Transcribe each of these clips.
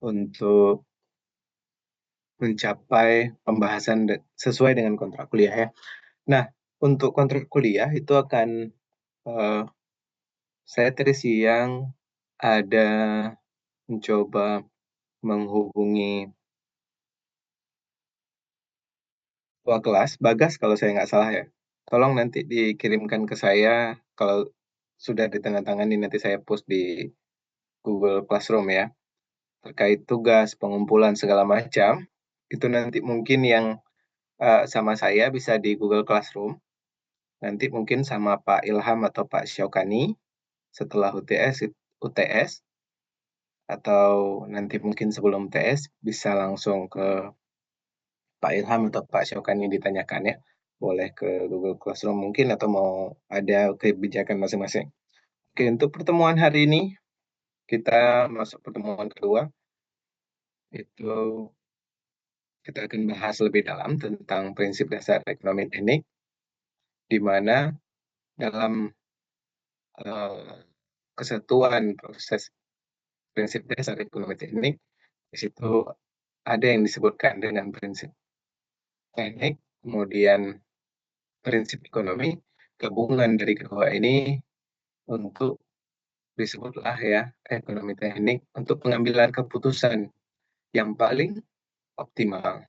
untuk mencapai pembahasan sesuai dengan kontrak kuliah ya. Nah, untuk kontrak kuliah itu akan saya tadi siang ada mencoba menghubungi ketua kelas, Bagas kalau saya nggak salah ya. Tolong nanti dikirimkan ke saya kalau sudah ditandatangani, nanti saya post di Google Classroom ya. Terkait tugas, pengumpulan segala macam, itu nanti mungkin yang sama saya bisa di Google Classroom. Nanti mungkin sama Pak Ilham atau Pak Syaukani setelah UTS atau nanti mungkin sebelum UTS bisa langsung ke Pak Ilham atau Pak Syaukani ditanyakan ya. Boleh ke Google Classroom mungkin atau mau ada kebijakan masing-masing. Oke, untuk pertemuan hari ini kita masuk pertemuan kedua. Itu kita akan bahas lebih dalam tentang prinsip dasar ekonomi teknik, di mana dalam kesatuan proses prinsip dasar ekonomi teknik, di situ ada yang disebutkan dengan prinsip teknik, kemudian prinsip ekonomi, gabungan dari kedua ini untuk disebutlah ya ekonomi teknik untuk pengambilan keputusan yang paling optimal.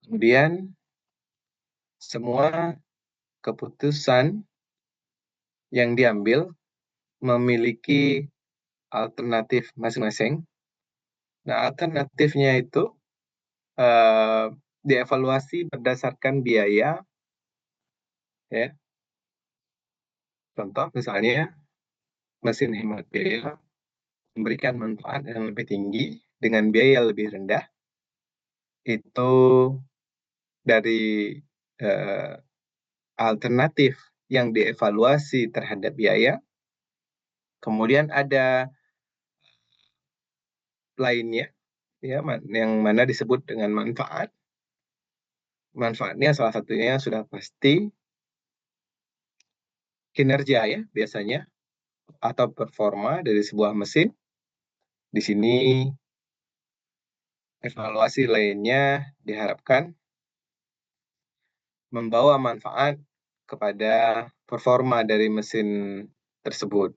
Kemudian semua keputusan yang diambil memiliki alternatif masing-masing. Nah, alternatifnya itu eh, dievaluasi berdasarkan biaya, ya. Contoh misalnya mesin hemat biaya memberikan manfaat yang lebih tinggi dengan biaya lebih rendah. Itu dari eh, alternatif yang dievaluasi terhadap biaya. Kemudian ada lainnya, ya, yang mana disebut dengan manfaat. Manfaatnya salah satunya sudah pasti kinerja ya biasanya atau performa dari sebuah mesin. Di sini evaluasi lainnya diharapkan membawa manfaat kepada performa dari mesin tersebut.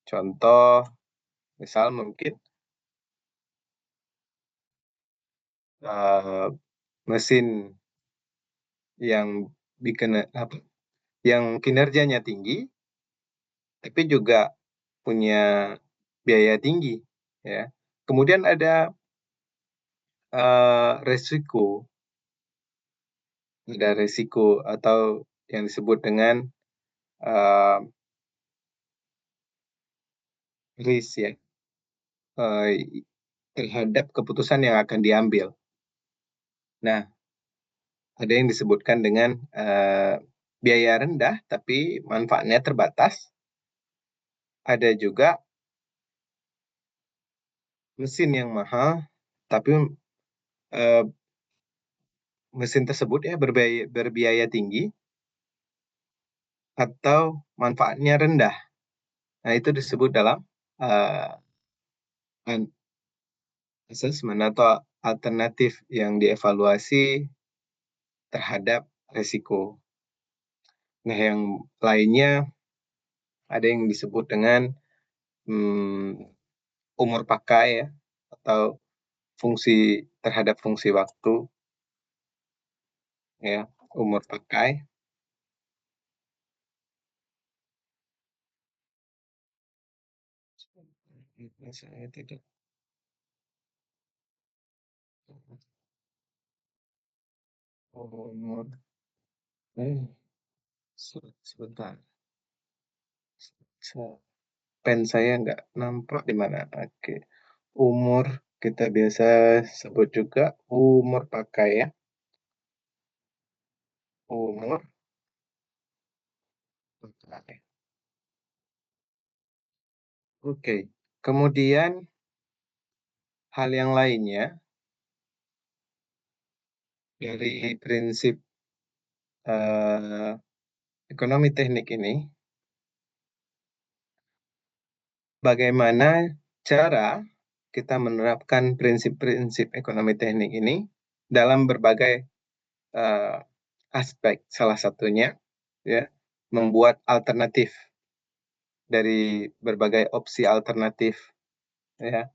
Contoh, misal mungkin mesin yang bikin apa, yang kinerjanya tinggi, tapi juga punya biaya tinggi, ya. Kemudian ada resiko, atau yang disebut dengan uh, risk ya, uh, terhadap keputusan yang akan diambil. Nah, ada yang disebutkan dengan biaya rendah tapi manfaatnya terbatas. Ada juga mesin yang mahal tapi mesin tersebut ya berbiaya tinggi atau manfaatnya rendah. Nah, itu disebut dalam uh, assessment atau alternatif yang dievaluasi terhadap resiko. Nah, yang lainnya ada yang disebut dengan umur pakai ya, atau fungsi terhadap fungsi waktu ya, umur pakai. Saya tidak umur sebentar, pen saya nggak nampak di mana. Oke, umur kita biasa sebut juga umur pakai ya, umur pakai. Oke, kemudian hal yang lainnya dari prinsip ekonomi teknik ini, bagaimana cara kita menerapkan prinsip-prinsip ekonomi teknik ini dalam berbagai aspek. Salah satunya ya, membuat alternatif dari berbagai opsi alternatif ya,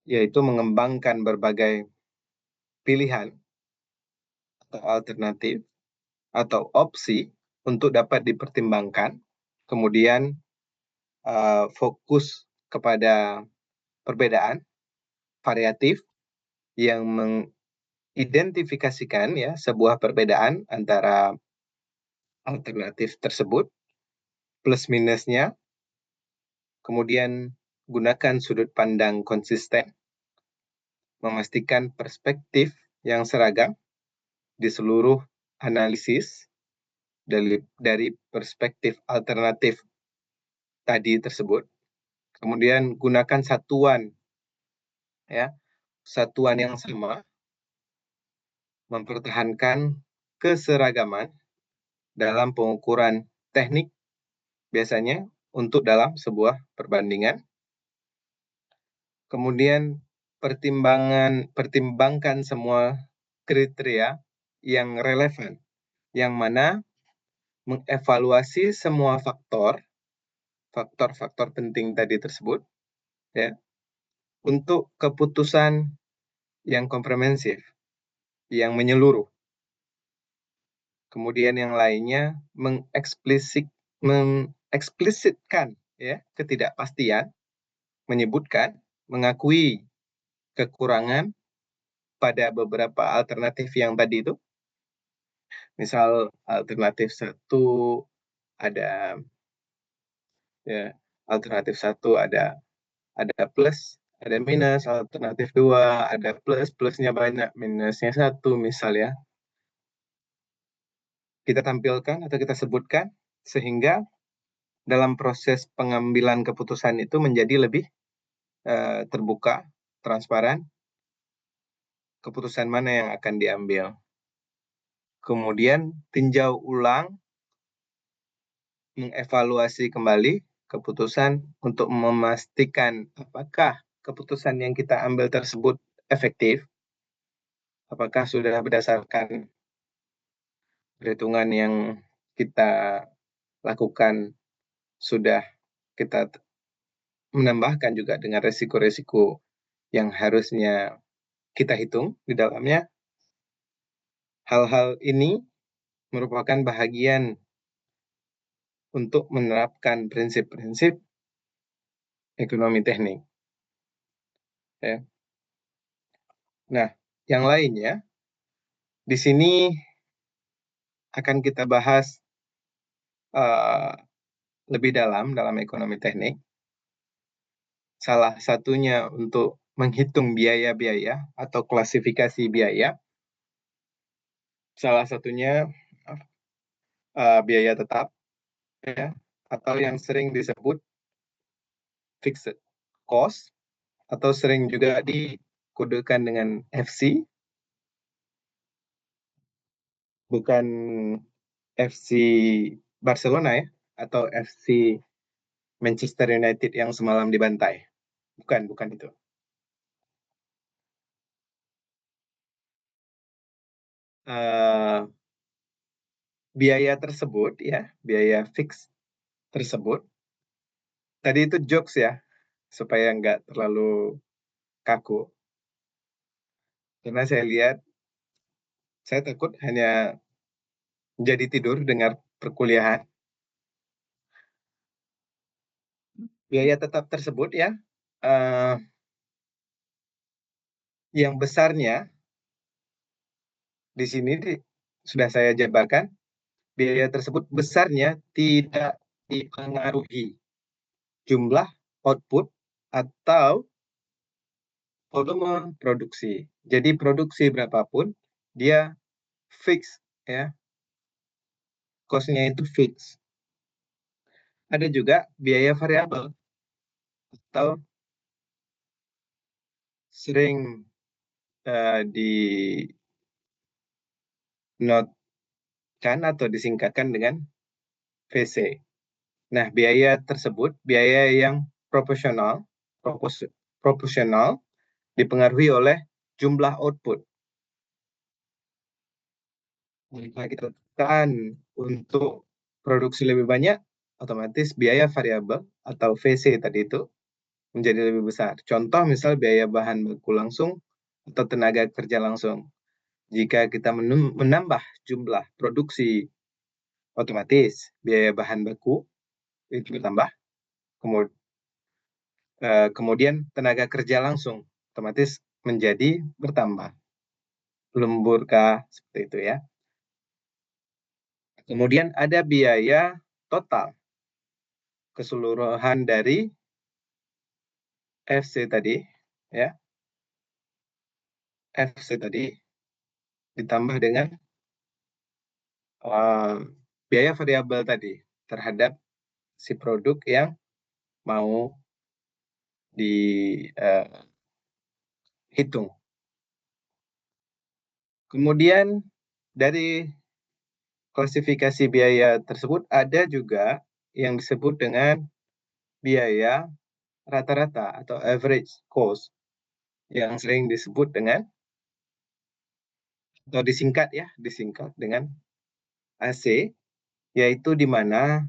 yaitu mengembangkan berbagai pilihan atau alternatif atau opsi untuk dapat dipertimbangkan, kemudian fokus kepada perbedaan variatif yang mengidentifikasikan ya sebuah perbedaan antara alternatif tersebut, plus minusnya, kemudian gunakan sudut pandang konsisten, memastikan perspektif yang seragam di seluruh analisis dari perspektif alternatif tadi tersebut. Kemudian gunakan satuan ya, satuan yang sama, mempertahankan keseragaman dalam pengukuran teknik biasanya untuk dalam sebuah perbandingan. Kemudian pertimbangkan semua kriteria yang relevan, yang mana mengevaluasi semua faktor-faktor penting tadi tersebut ya, untuk keputusan yang komprehensif, yang menyeluruh. Kemudian yang lainnya mengeksplisitkan ya ketidakpastian, menyebutkan, mengakui kekurangan pada beberapa alternatif yang tadi itu. Misal alternatif satu ada ya, alternatif satu ada plus, ada minus, alternatif dua ada plus, plusnya banyak, minusnya satu misal ya. Kita tampilkan atau kita sebutkan sehingga dalam proses pengambilan keputusan itu menjadi lebih terbuka, transparan, keputusan mana yang akan diambil. Kemudian tinjau ulang, mengevaluasi kembali keputusan untuk memastikan apakah keputusan yang kita ambil tersebut efektif, apakah sudah berdasarkan perhitungan yang kita lakukan, sudah kita menambahkan juga dengan resiko-resiko yang harusnya kita hitung di dalamnya. Hal-hal ini merupakan bahagian untuk menerapkan prinsip-prinsip ekonomi teknik. Ya. Nah, yang lainnya di sini akan kita bahas lebih dalam ekonomi teknik. Salah satunya untuk menghitung biaya-biaya atau klasifikasi biaya. Salah satunya biaya tetap ya, atau yang sering disebut fixed cost atau sering juga dikodekan dengan FC, bukan FC Barcelona ya, atau FC Manchester United yang semalam dibantai. Bukan itu. Biaya tersebut ya, biaya fix tersebut. Tadi itu jokes ya, supaya nggak terlalu kaku. Karena saya lihat, saya takut hanya jadi tidur dengar perkuliahan. Biaya tetap tersebut ya, yang besarnya di sini sudah saya jabarkan, biaya tersebut besarnya tidak dipengaruhi jumlah output atau volume produksi. Jadi produksi berapapun, dia fix ya, cost-nya itu fix. Ada juga biaya variabel atau sering di note atau disingkatkan dengan VC. Nah, biaya tersebut biaya yang proporsional proporsional dipengaruhi oleh jumlah output. Jika kita tekan untuk produksi lebih banyak, otomatis biaya variabel atau VC tadi itu menjadi lebih besar. Contoh misal biaya bahan baku langsung atau tenaga kerja langsung. Jika kita menambah jumlah produksi, otomatis biaya bahan baku itu bertambah. Kemudian tenaga kerja langsung otomatis menjadi bertambah. Lemburkah seperti itu ya. Kemudian ada biaya total keseluruhan dari FC tadi ya. FC tadi ditambah dengan biaya variabel tadi terhadap si produk yang mau dihitung. Kemudian dari klasifikasi biaya tersebut ada juga yang disebut dengan biaya rata-rata atau average cost yang sering disebut dengan atau disingkat dengan AC, yaitu di mana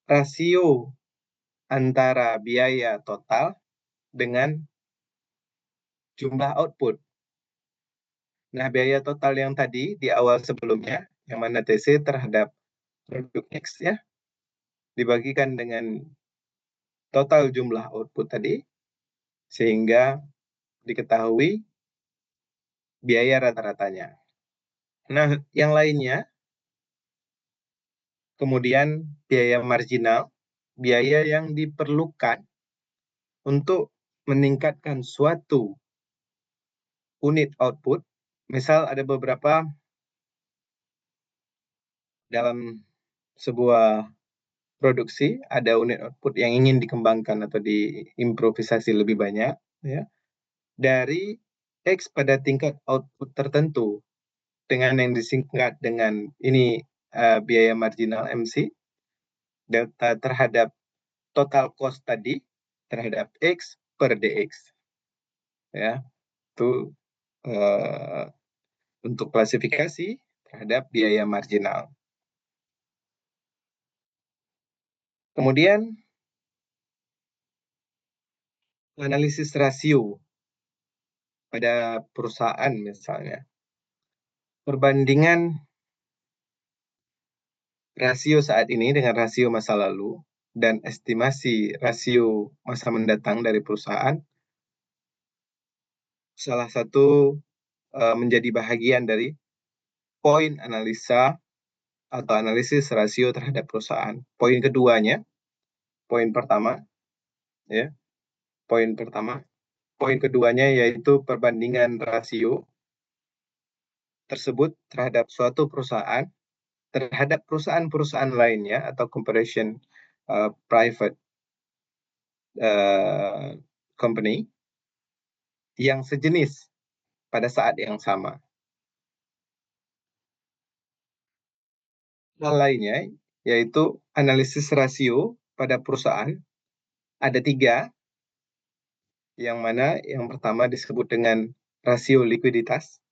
rasio antara biaya total dengan jumlah output. Nah, biaya total yang tadi di awal sebelumnya, yang mana TC terhadap produk X ya, dibagikan dengan total jumlah output tadi, sehingga diketahui biaya rata-ratanya. Nah, yang lainnya, kemudian biaya marginal, biaya yang diperlukan untuk meningkatkan suatu unit output. Misal ada beberapa dalam sebuah produksi, ada unit output yang ingin dikembangkan atau diimprovisasi lebih banyak, ya, dari X pada tingkat output tertentu, dengan yang disingkat dengan ini biaya marginal MC, delta terhadap total cost tadi terhadap X per DX. Ya, itu untuk klasifikasi terhadap biaya marginal. Kemudian analisis rasio pada perusahaan misalnya. Perbandingan rasio saat ini dengan rasio masa lalu dan estimasi rasio masa mendatang dari perusahaan salah satu menjadi bahagian dari poin analisa atau analisis rasio terhadap perusahaan. Poin keduanya, poin pertama, ya, poin keduanya yaitu perbandingan rasio tersebut terhadap suatu perusahaan terhadap perusahaan-perusahaan lainnya atau comparison private company yang sejenis pada saat yang sama. Hal lainnya yaitu analisis rasio pada perusahaan ada 3, yang mana yang pertama disebut dengan rasio likuiditas,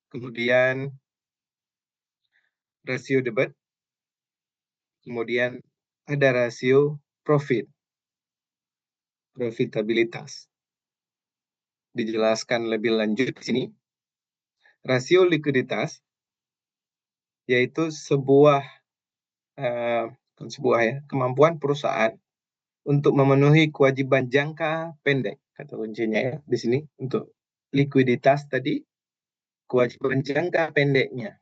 kemudian rasio debt, kemudian ada rasio profitabilitas. Dijelaskan lebih lanjut di sini. Rasio likuiditas yaitu kemampuan perusahaan untuk memenuhi kewajiban jangka pendek, kata kuncinya ya di sini untuk likuiditas tadi, kewajiban jangka pendeknya.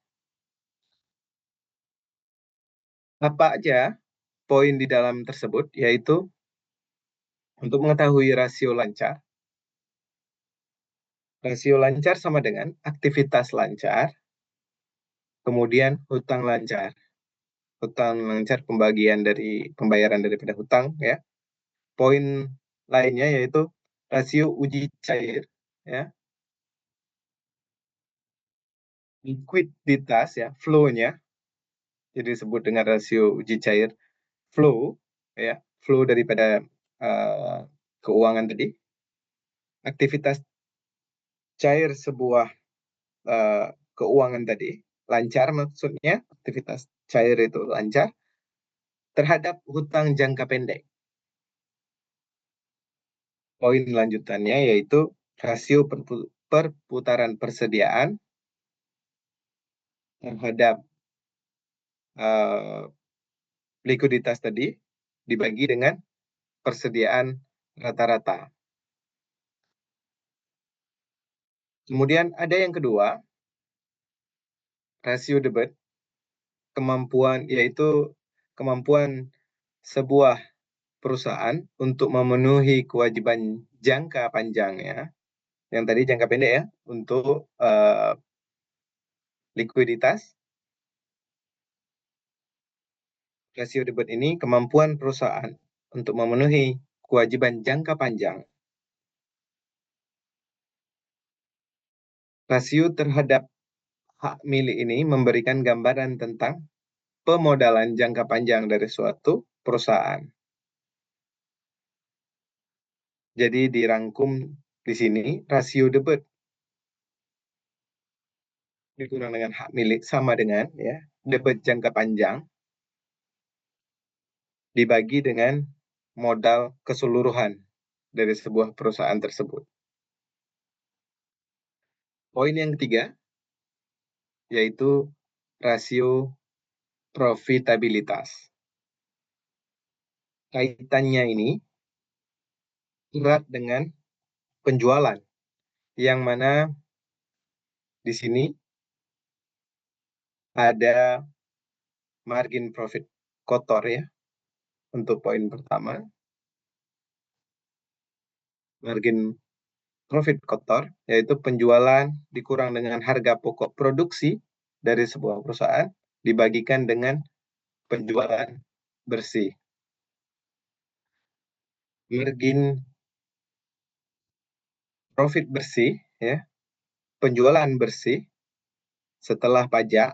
Apa aja poin di dalam tersebut, yaitu untuk mengetahui rasio lancar. Rasio lancar sama dengan aktivitas lancar, kemudian hutang lancar. Hutang lancar pembayaran daripada hutang ya. Poin lainnya yaitu rasio uji cair ya. Likuiditas ya, flow-nya jadi disebut dengan rasio uji cair flow, ya, flow daripada keuangan tadi. Aktivitas cair sebuah keuangan tadi lancar, maksudnya aktivitas cair itu lancar terhadap hutang jangka pendek. Poin lanjutannya yaitu rasio perputaran persediaan terhadap likuiditas tadi dibagi dengan persediaan rata-rata. Kemudian ada yang kedua, rasio debit, yaitu kemampuan sebuah perusahaan untuk memenuhi kewajiban jangka panjangnya, yang tadi jangka pendek ya, untuk likuiditas. Rasio debit ini kemampuan perusahaan untuk memenuhi kewajiban jangka panjang. Rasio terhadap hak milik ini memberikan gambaran tentang pemodalan jangka panjang dari suatu perusahaan. Jadi dirangkum di sini, rasio debit dikurang dengan hak milik sama dengan ya debit jangka panjang dibagi dengan modal keseluruhan dari sebuah perusahaan tersebut. Poin yang ketiga yaitu rasio profitabilitas. Kaitannya ini erat dengan penjualan, yang mana di sini ada margin profit kotor ya, untuk poin pertama. Margin profit kotor yaitu penjualan dikurang dengan harga pokok produksi dari sebuah perusahaan dibagikan dengan penjualan bersih. Margin profit bersih ya, penjualan bersih setelah pajak,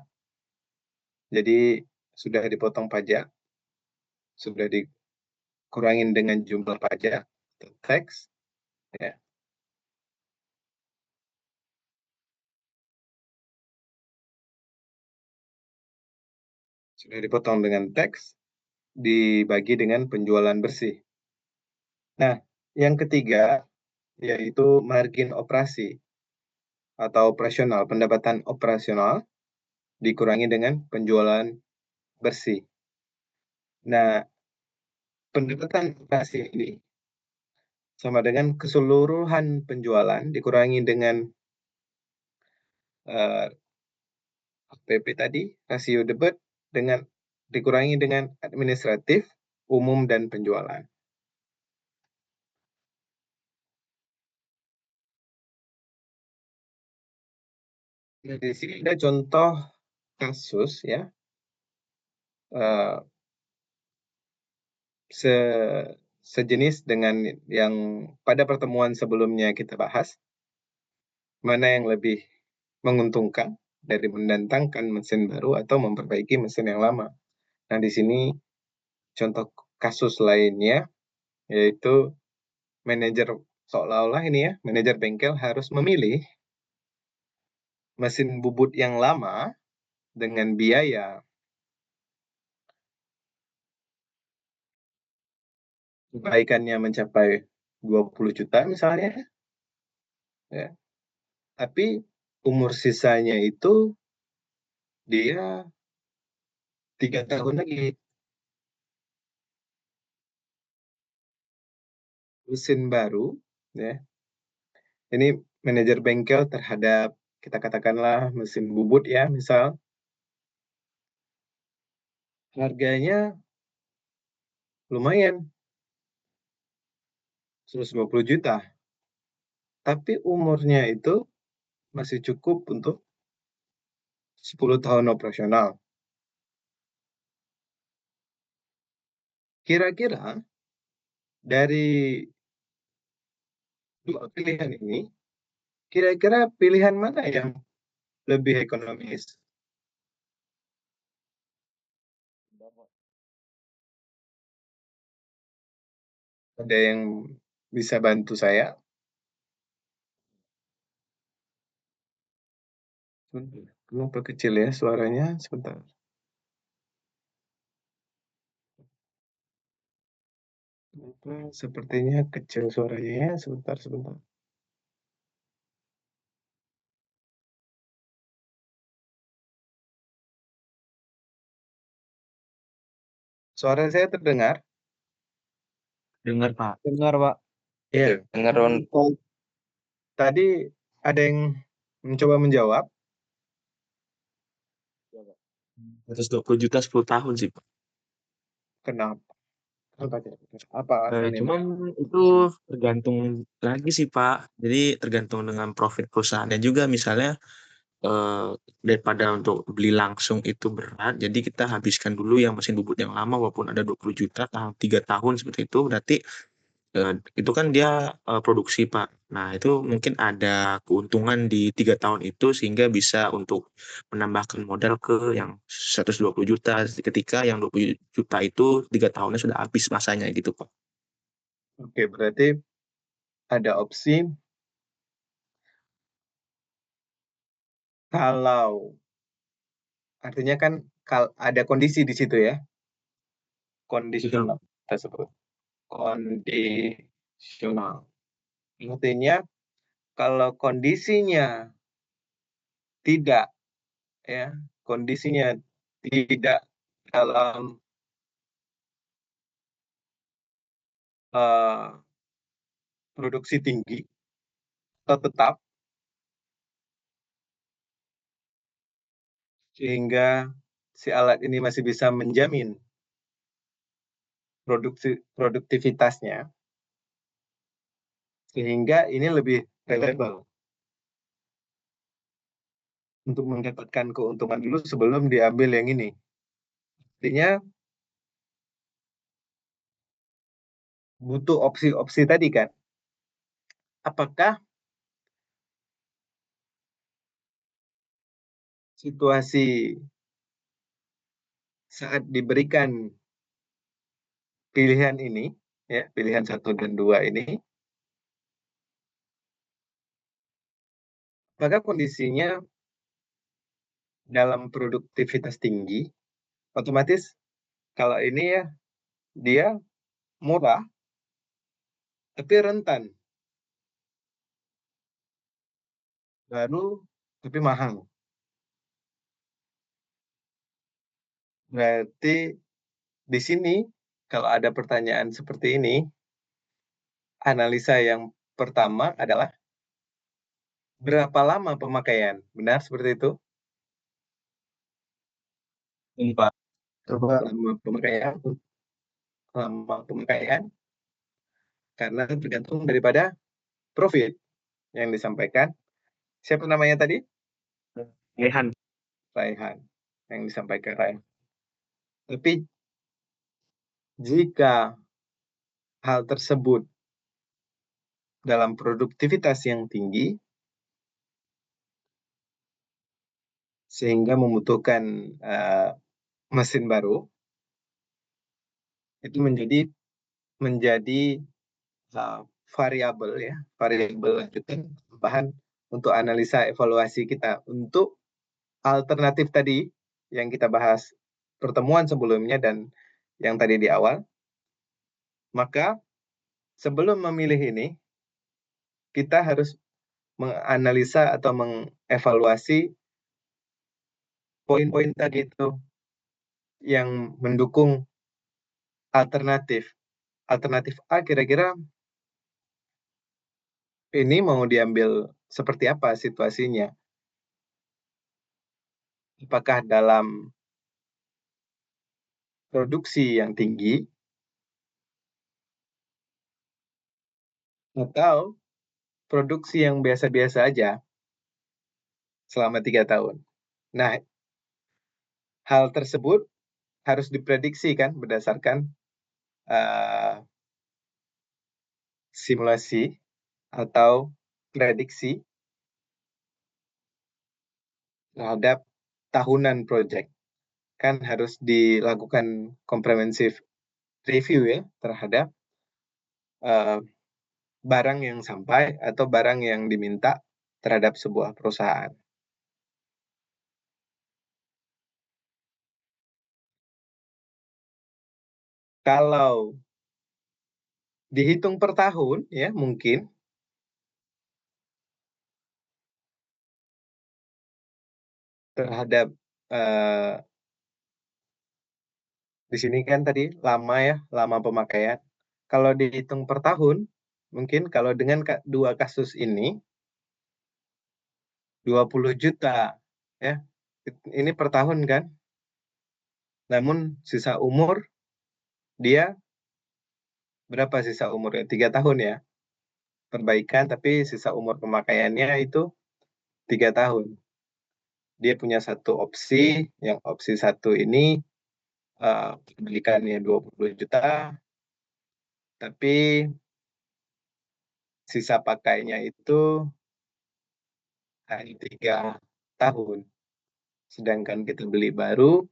jadi sudah dipotong pajak, sudah dikurangin dengan jumlah pajak tax ya, sudah dipotong dengan tax, dibagi dengan penjualan bersih. Nah, yang ketiga yaitu margin operasi atau operasional, pendapatan operasional dikurangi dengan penjualan bersih. Nah, pendapatan operasi ini sama dengan keseluruhan penjualan dikurangi dengan PP tadi, rasio debit, dengan dikurangi dengan administratif, umum, dan penjualan. Nah, di sini ada contoh kasus ya, sejenis dengan yang pada pertemuan sebelumnya kita bahas, mana yang lebih menguntungkan dari mendatangkan mesin baru atau memperbaiki mesin yang lama. Nah, di sini contoh kasus lainnya, yaitu manajer, seolah-olah ini ya, manajer bengkel harus memilih mesin bubut yang lama dengan biaya kebaikannya mencapai 20 juta misalnya, ya. Tapi umur sisanya itu dia 3 tahun lagi. Mesin baru, ya. Ini manajer bengkel terhadap, kita katakanlah mesin bubut ya, misal. Harganya lumayan, 150 juta. Tapi umurnya itu masih cukup untuk 10 tahun operasional. Kira-kira dari dua pilihan ini, kira-kira pilihan mana yang lebih ekonomis? Ada yang bisa bantu saya? Sebentar, kenapa kecil ya suaranya? Sebentar. Kenapa sepertinya kecil suaranya ya? Sebentar, sebentar. Suara saya terdengar? Dengar, Pak. Dengar, Pak. Iya. Dengar, Ron. Tadi ada yang mencoba menjawab. 120 juta 10 tahun sih, Pak. Kenapa? Apa alasannya, Pak? Cuman itu tergantung lagi sih, Pak. Jadi tergantung dengan profit perusahaannya juga. Misalnya eh, daripada untuk beli langsung itu berat, jadi kita habiskan dulu yang mesin bubut yang lama, walaupun ada 20 juta tahun 3 tahun seperti itu, berarti itu kan dia produksi, Pak. Nah, itu mungkin ada keuntungan di 3 tahun itu sehingga bisa untuk menambahkan modal ke yang 120 juta ketika yang 20 juta itu 3 tahunnya sudah habis masanya gitu, Pak. Oke, berarti ada opsi kalau artinya kan ada kondisi di situ ya, Betul. kondisional tersebut. Kondisional. Artinya kalau kondisinya tidak ya, kondisinya tidak dalam eh, produksi tinggi atau tetap sehingga si alat ini masih bisa menjamin produktivitasnya sehingga ini lebih reliable untuk mendapatkan keuntungan dulu sebelum diambil yang ini. Artinya butuh opsi-opsi tadi kan. Apakah situasi saat diberikan pilihan ini, ya pilihan 1 dan 2 ini, apakah kondisinya dalam produktivitas tinggi, otomatis kalau ini ya dia murah tapi rentan, baru tapi mahal. Berarti di sini kalau ada pertanyaan seperti ini, analisa yang pertama adalah berapa lama pemakaian? Benar seperti itu? Pak. Coba. Lama pemakaian karena tergantung daripada profit yang disampaikan. Siapa namanya tadi? Rehan. Raihan. Yang disampaikan Raihan. Tapi jika hal tersebut dalam produktivitas yang tinggi, sehingga membutuhkan mesin baru, itu menjadi variabel ya, variabel lanjutan tambahan untuk analisa evaluasi kita untuk alternatif tadi yang kita bahas pertemuan sebelumnya dan yang tadi di awal. Maka sebelum memilih ini, kita harus menganalisa atau mengevaluasi poin-poin tadi itu yang mendukung alternatif. Alternatif A kira-kira ini mau diambil seperti apa situasinya? Apakah dalam produksi yang tinggi atau produksi yang biasa-biasa aja selama 3 tahun? Nah, hal tersebut harus diprediksi kan berdasarkan uh, simulasi atau prediksi terhadap tahunan project. Kan harus dilakukan comprehensive review ya terhadap eee, barang yang sampai atau barang yang diminta terhadap sebuah perusahaan. Kalau dihitung per tahun ya mungkin terhadap, eee, di sini kan tadi lama ya, lama pemakaian. Kalau dihitung per tahun, mungkin kalau dengan 2 kasus ini 20 juta ya, ini per tahun kan, namun sisa umur dia berapa sisa umurnya, 3 tahun ya, perbaikan tapi sisa umur pemakaiannya itu 3 tahun. Dia punya satu opsi, yang opsi satu ini, belikannya 20 juta, tapi sisa pakainya itu hanya 3 tahun. Sedangkan kita beli baru,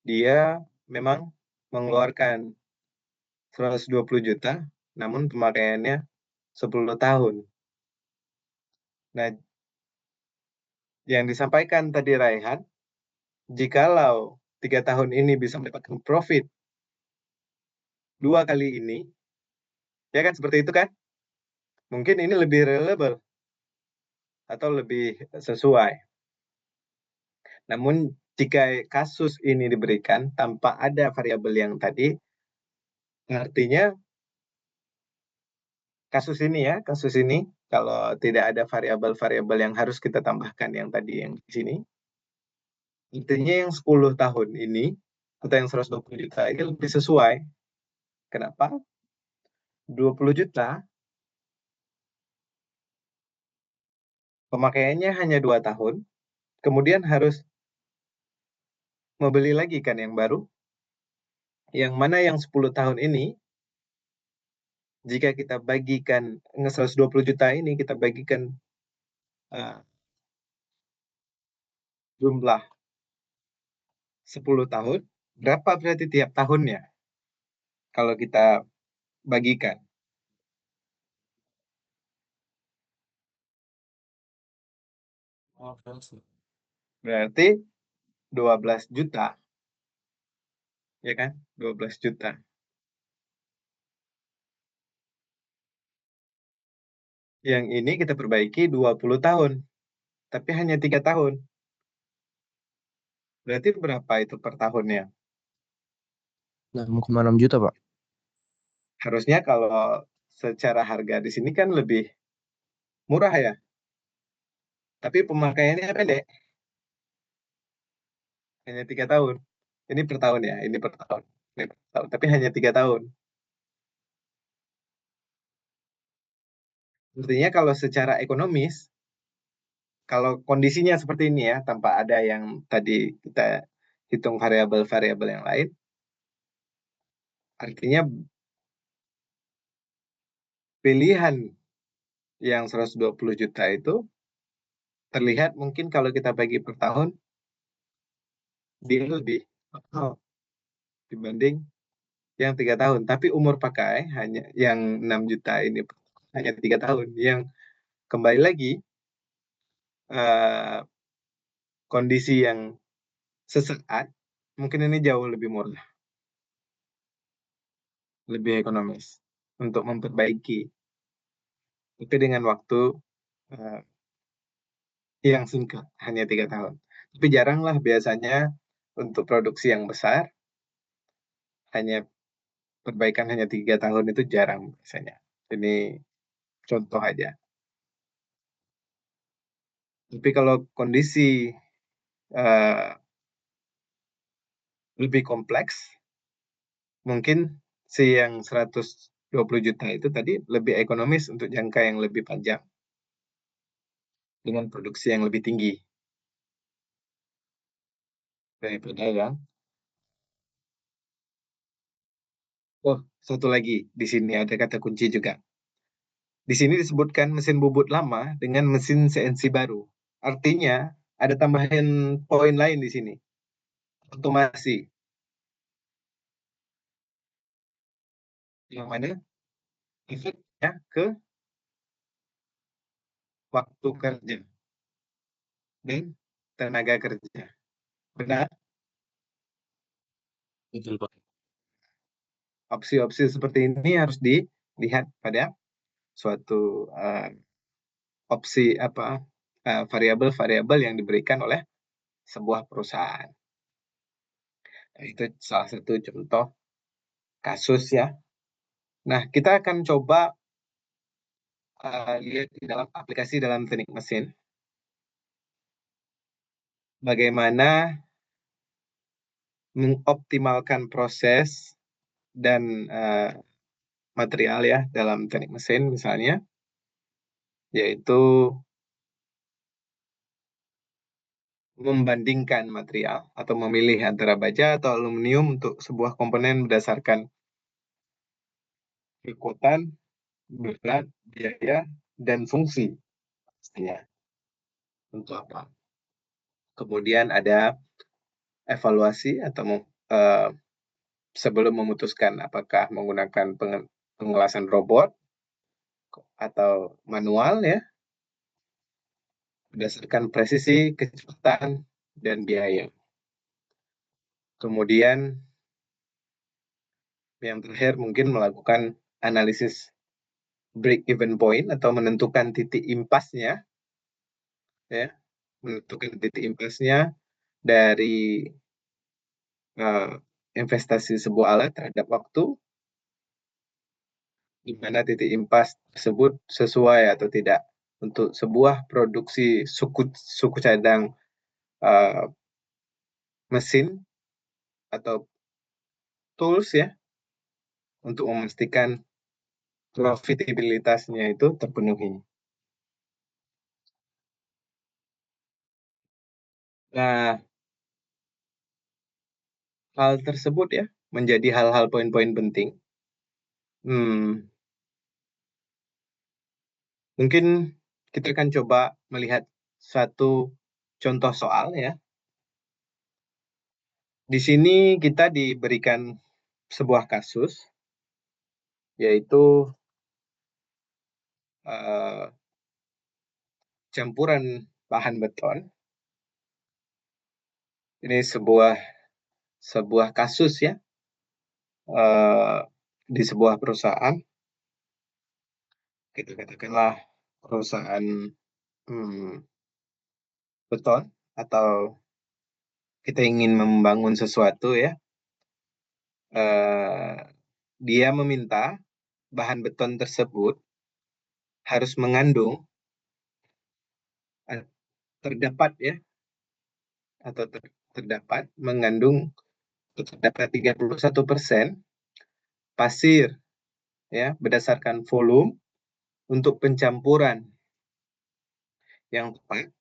dia memang mengeluarkan 120 juta, namun pemakaiannya 10 tahun. Nah, yang disampaikan tadi Raihan, jikalau 3 tahun ini bisa mendapatkan profit 2 kali ini, ya kan seperti itu kan? Mungkin ini lebih reliable atau lebih sesuai. Namun jika kasus ini diberikan tanpa ada variabel yang tadi, artinya kasus ini kalau tidak ada variabel-variabel yang harus kita tambahkan yang tadi yang di sini, artinya yang 10 tahun ini atau yang 120 juta ini lebih sesuai. Kenapa? 20 juta pemakaiannya hanya 2 tahun, kemudian harus membeli lagi kan yang baru, yang mana yang 10 tahun ini jika kita bagikan 120 juta ini kita bagikan uh, jumlah 10 tahun, berapa berarti tiap tahunnya kalau kita bagikan? Berarti 12 juta, ya kan? 12 juta. Yang ini kita perbaiki 20 tahun, tapi hanya 3 tahun. Berarti berapa itu per tahunnya? 6,6 juta, Pak. Harusnya kalau secara harga di sini kan lebih murah ya, tapi pemakaiannya pendek, hanya 3 tahun. Ini per tahun ya, ini per tahun. Ini per tahun, tapi hanya 3 tahun. Artinya kalau secara ekonomis, kalau kondisinya seperti ini ya, tanpa ada yang tadi kita hitung variabel-variabel yang lain, artinya pilihan yang 120 juta itu terlihat mungkin kalau kita bagi per tahun, dia lebih mahal dibanding yang 3 tahun. Tapi umur pakai hanya yang 6 juta ini hanya 3 tahun. Yang kembali lagi, uh, kondisi yang sesaat, mungkin ini jauh lebih murah, lebih ekonomis untuk memperbaiki. Tapi dengan waktu uh, yang singkat, hanya 3 tahun. Tapi jaranglah biasanya untuk produksi yang besar, hanya perbaikan hanya 3 tahun itu jarang biasanya. Ini contoh aja. Tapi kalau kondisi uh, lebih kompleks, mungkin si yang 120 juta itu tadi lebih ekonomis untuk jangka yang lebih panjang dengan produksi yang lebih tinggi daripada yang. Oh, satu lagi di sini ada kata kunci juga. Di sini disebutkan mesin bubut lama dengan mesin CNC baru. Artinya ada tambahan poin lain di sini, otomasi. yang mana efeknya ke waktu kerja dan tenaga kerja. Benar, Betul, Pak. opsi-opsi seperti ini harus dilihat pada suatu opsi apa variabel-variabel yang diberikan oleh sebuah perusahaan. Nah, itu salah satu contoh kasus ya. Nah, kita akan coba lihat di dalam aplikasi dalam teknik mesin bagaimana mengoptimalkan proses dan material ya dalam teknik mesin misalnya, yaitu membandingkan material atau memilih antara baja atau aluminium untuk sebuah komponen berdasarkan kekuatan, berat, biaya, dan fungsi pastinya. Untuk apa? Kemudian ada evaluasi atau uh, sebelum memutuskan apakah menggunakan pengelasan robot atau manual ya, berdasarkan presisi, kecepatan, dan biaya. Kemudian yang terakhir mungkin melakukan analisis break even point atau menentukan titik impasnya ya, menentukan titik impasnya dari uh, investasi sebuah alat terhadap waktu, di mana titik impas tersebut sesuai atau tidak untuk sebuah produksi suku cadang uh, mesin atau tools ya, untuk memastikan profitabilitasnya itu terpenuhi. Nah, hal tersebut ya menjadi hal-hal poin-poin penting. Mungkin kita akan coba melihat satu contoh soal ya. Di sini kita diberikan sebuah kasus, yaitu campuran bahan beton. Ini sebuah kasus ya, di sebuah perusahaan. Kita katakanlah perusahaan beton, atau kita ingin membangun sesuatu ya. Dia meminta bahan beton tersebut harus mengandung terdapat ya, atau terdapat mengandung terdapat 31% pasir ya, berdasarkan volume untuk pencampuran yang tepat.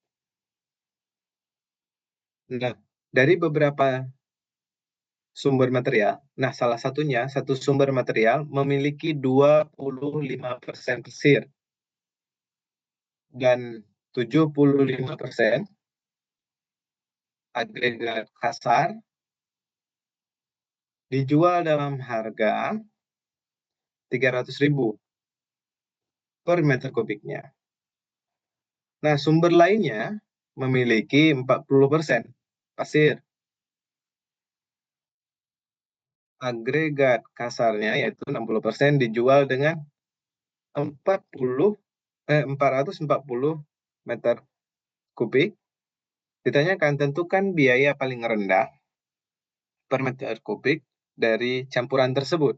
Nah, dari beberapa sumber material, nah salah satunya, satu sumber material memiliki 25% pasir dan 75% agregat kasar, dijual dalam harga 300.000 per meter kubiknya. Nah, sumber lainnya memiliki 40% pasir. Agregat kasarnya yaitu 60% dijual dengan 440 meter kubik. Ditanyakan tentukan biaya paling rendah per meter kubik dari campuran tersebut.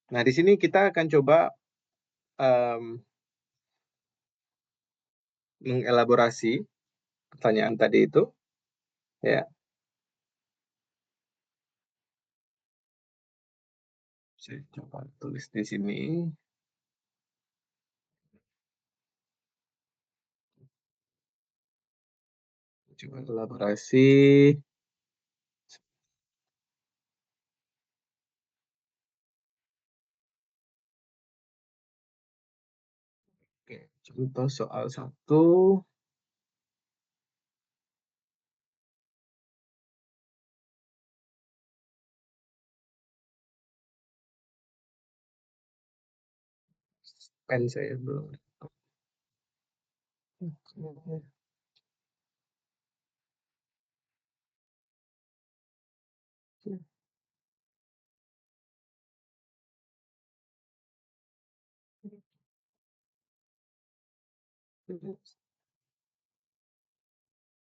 Nah, di sini kita akan coba mengelaborasi pertanyaan tadi itu ya. Saya coba tulis di sini. Coba elaborasi. Oke, contoh soal 1. Pen saya belum.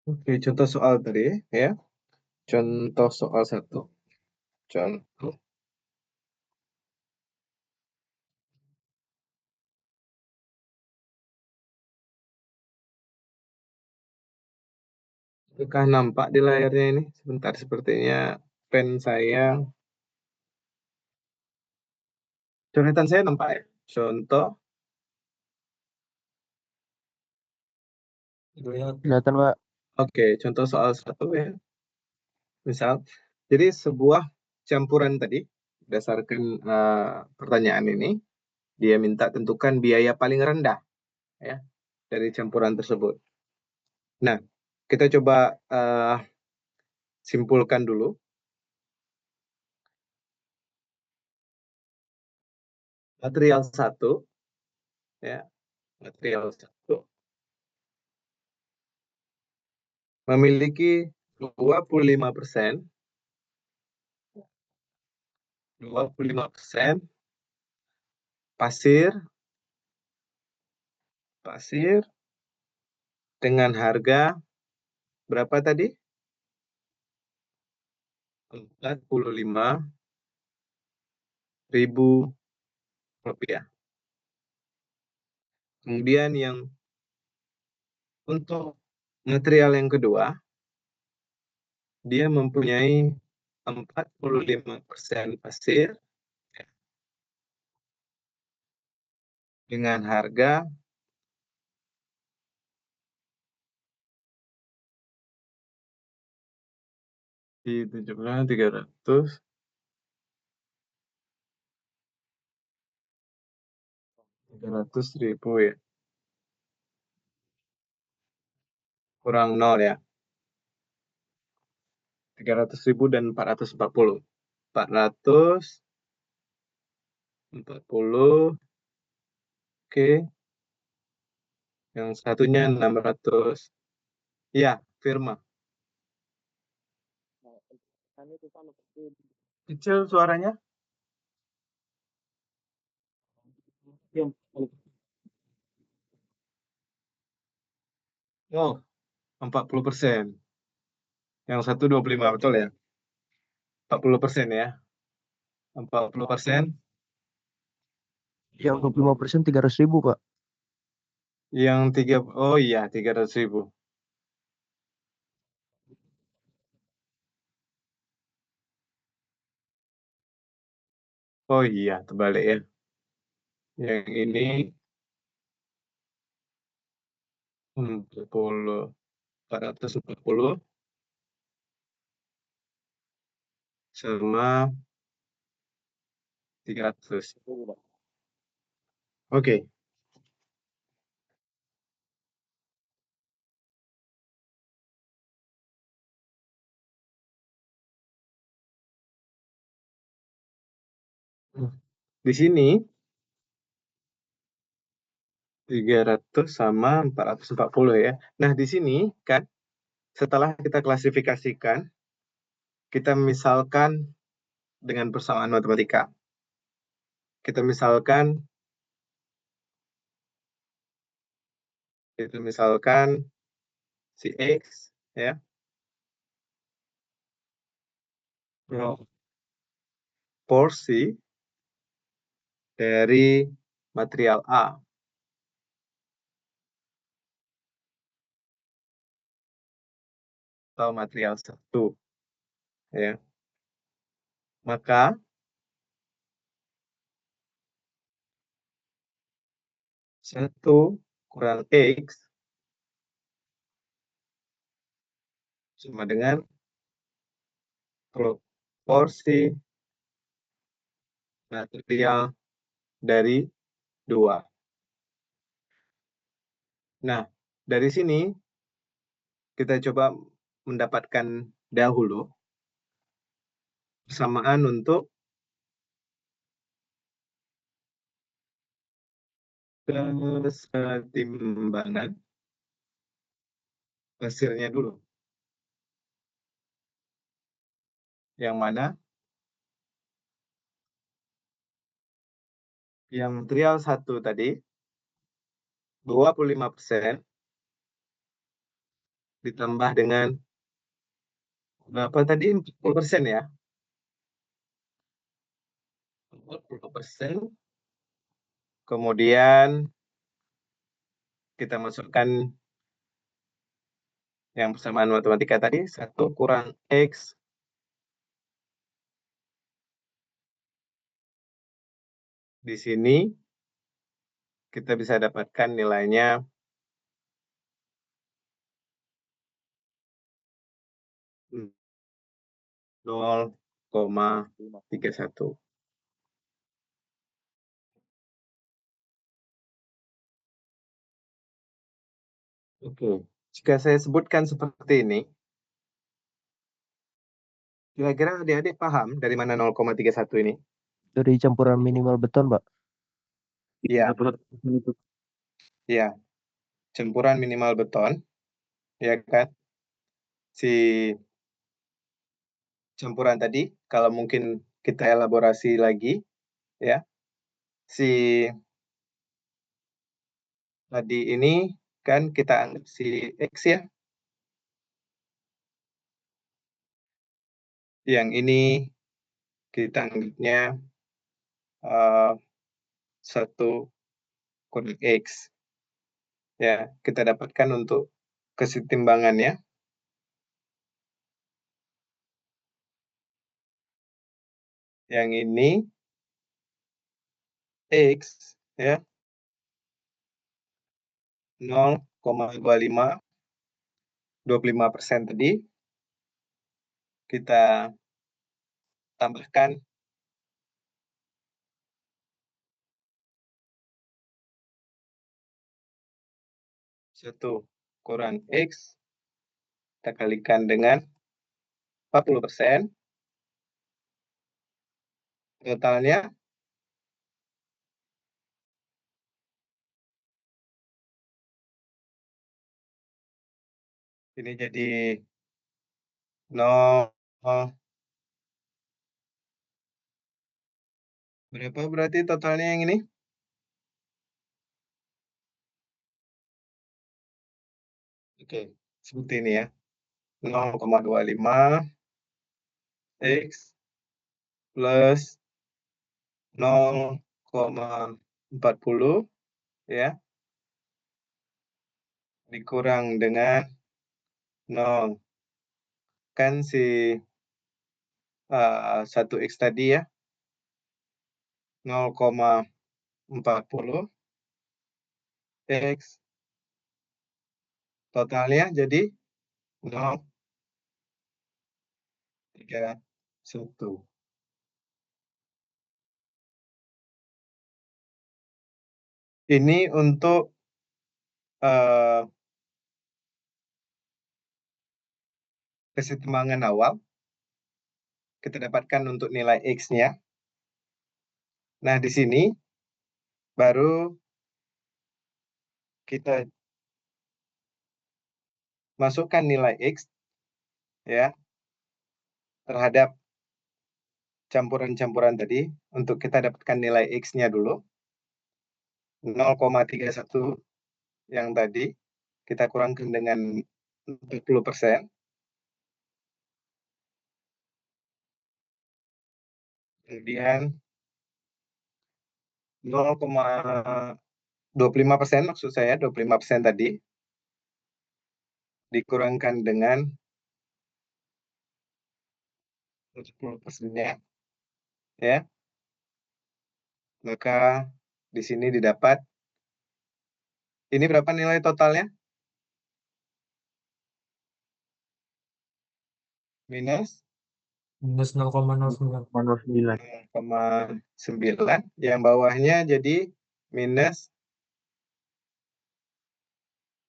Oke, contoh soal tadi ya. Contoh soal satu. Contoh. Apakah nampak di layarnya ini? Sebentar, sepertinya pen saya, coretan saya nampak ya. Contoh, Kelihatan, Pak. oke, contoh soal satu ya. Misal, jadi sebuah campuran tadi, berdasarkan pertanyaan ini, dia minta tentukan biaya paling rendah ya dari campuran tersebut. Nah, kita coba simpulkan dulu. Material satu, ya, material satu memiliki 25% pasir dengan harga berapa tadi? 45.000 rupiah. Kemudian yang untuk material yang kedua, dia mempunyai 45% pasir dengan harga 300.000 ya. Kurang 0 ya. 300.000 dan 440. 440. Oke. Yang satunya 600. Ya, firma. Kecil suaranya? Oh, 40%. Yang satu 25, betul ya? 40% ya. 40%. Yang 25% 300.000, Pak. Yang tiga, oh iya, 300.000. Oh iya, terbalik ya. Yang ini 40, 440 sama 300. Oke. Di sini 300 sama 440 ya. Nah, di sini kan setelah kita klasifikasikan, kita misalkan dengan persamaan matematika. Kita misalkan si X ya, porsi dari material A atau material satu ya. Maka satu kurang X sama dengan proporsi material dari 2. Nah, dari sini kita coba mendapatkan dahulu persamaan untuk kesetimbangan hasilnya dulu. Yang mana? Yang trial 1 tadi 25% ditambah dengan berapa tadi? 40% ya? 40%. Kemudian kita masukkan yang persamaan matematika tadi, 1 kurang X di sini kita bisa dapatkan nilainya 0,31. Oke, jika saya sebutkan seperti ini, kira-kira adik-adik paham dari mana 0,31 ini? Dari campuran minimal beton, Pak. Iya, itu. iya. Campuran minimal beton, ya kan? Si campuran tadi, kalau mungkin kita elaborasi lagi, ya. Si tadi ini kan kita anggap si X ya. Yang ini kita anggapnya 1 kurang X. Ya, kita dapatkan untuk kesetimbangannya. Yang ini X ya 0,25 25% tadi kita tambahkan 1 kurang X kita kalikan dengan 40%, totalnya ini jadi 0, berapa berarti totalnya yang ini? Oke, seperti ini ya. 0,25 X plus 0,40 ya dikurang dengan 0. Kan si 1X tadi ya 0,40 X totalnya jadi 0,31. Ini untuk kesetimbangan awal kita dapatkan untuk nilai X-nya. Nah, di sini baru kita masukkan nilai X ya terhadap campuran-campuran tadi untuk kita dapatkan nilai X-nya dulu. 0,31 yang tadi kita kurangkan dengan 40%. Kemudian 0,25% maksud saya 25% tadi dikurangkan dengan 10%-nya ya. Maka di sini didapat ini berapa nilai totalnya? Minus Minus 0,09. 0,9. Yang bawahnya jadi minus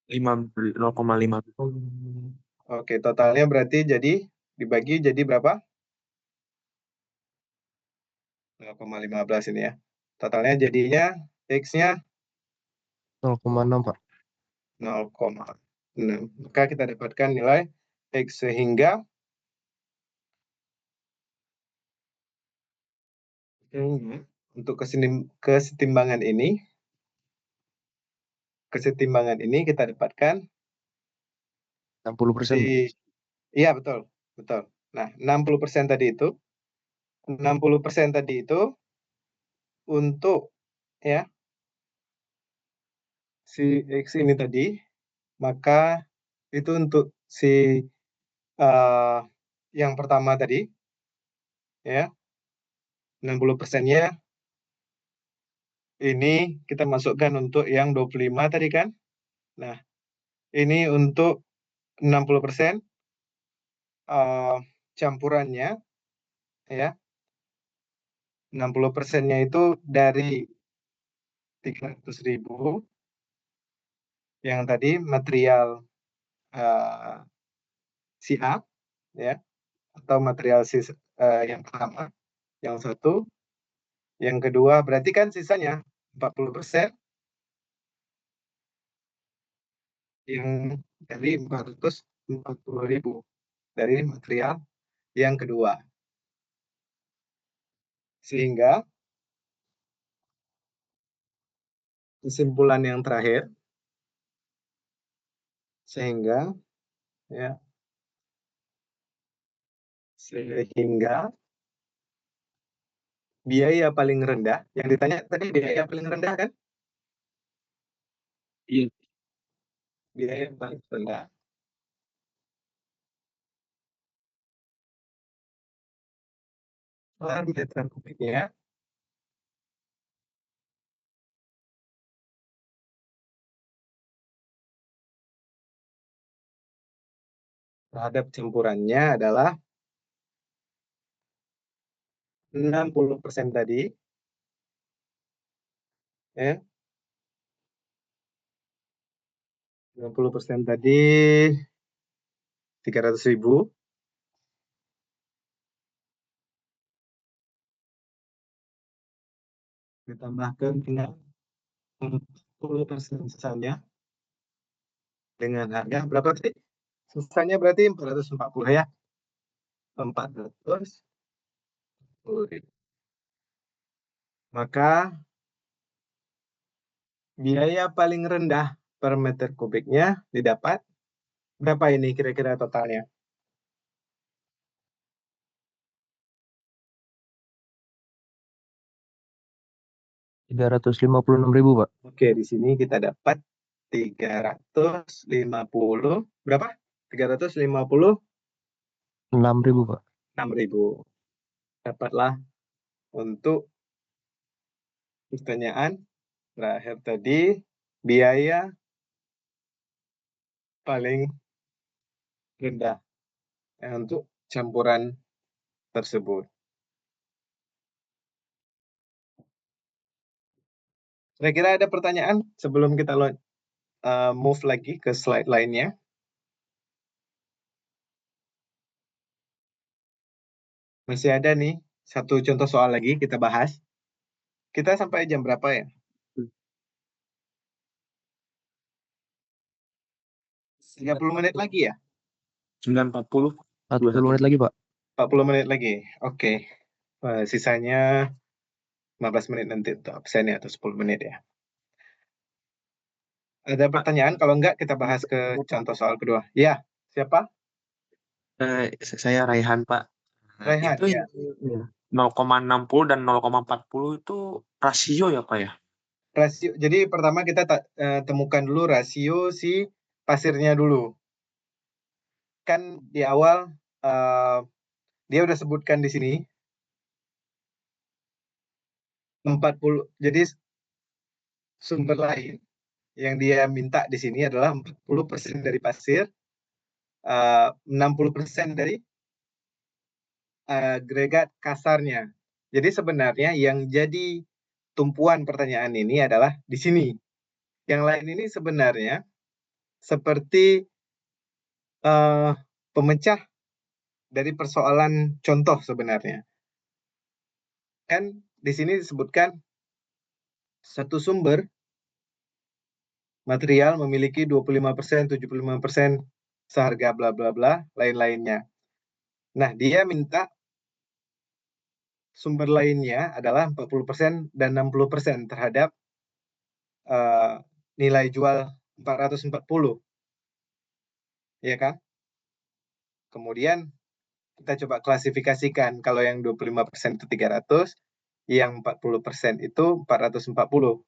0,5. Oke, totalnya berarti jadi dibagi jadi berapa? 0,15 ini ya. Totalnya jadinya X-nya 0,6 Pak. 0,6. Maka kita dapatkan nilai X sehingga untuk kesetimbangan ini kita dapatkan 60%. iya betul. Nah, 60% tadi itu untuk ya si X ini tadi, maka itu untuk si yang pertama tadi ya 60%-nya ini kita masukkan untuk yang 25 tadi kan. Nah, ini untuk 60% campurannya ya. 60%-nya itu dari 300.000 yang tadi material si A ya, atau material yang pertama, yang satu, yang kedua berarti kan sisanya 40% yang dari 440.000 dari material yang kedua. Sehingga kesimpulan yang terakhir, sehingga biaya paling rendah, yang ditanya tadi biaya paling rendah kan? Iya. Biaya paling rendah per meter kubiknya terhadap campurannya adalah 60% tadi ya. 60% tadi 300.000 ditambahkan dengan 40% sisanya dengan harga berapa tadi? Sisanya berarti 440 ya. 440.000. Maka biaya paling rendah per meter kubiknya didapat berapa ini kira-kira totalnya? 356.000 Pak. Oke, di sini kita dapat 350 berapa? 356.000 6.000 Pak. Dapatlah untuk pertanyaan terakhir tadi biaya paling rendah untuk campuran tersebut. Kira-kira ada pertanyaan sebelum kita move lagi ke slide lainnya? Masih ada nih satu contoh soal lagi kita bahas. Kita sampai jam berapa ya? 30 menit lagi ya? 9.40. 40 menit lagi Pak. 40 menit lagi. Oke. Sisanya 15 menit nanti untuk absen ya, atau 10 menit ya. Ada pertanyaan? Kalau enggak kita bahas ke contoh soal kedua. Ya, siapa? Saya Raihan, Pak. Raihan, Itu ya. 0,60 dan 0,40 itu rasio ya, Pak ya? Rasio. Jadi pertama kita temukan dulu rasio si pasirnya dulu. Kan di awal dia udah sebutkan di sini 40. Jadi sumber lain yang dia minta di sini adalah 40% dari pasir, 60% dari agregat kasarnya. Jadi sebenarnya yang jadi tumpuan pertanyaan ini adalah di sini. Yang lain ini sebenarnya seperti pemecah dari persoalan contoh sebenarnya. Kan di sini disebutkan satu sumber material memiliki 25%, 75% seharga bla bla bla, lain-lainnya. Nah, dia minta sumber lainnya adalah 40% dan 60% terhadap nilai jual 440, ya kan? Kemudian kita coba klasifikasikan, kalau yang 25% itu 300, yang 40% itu 440.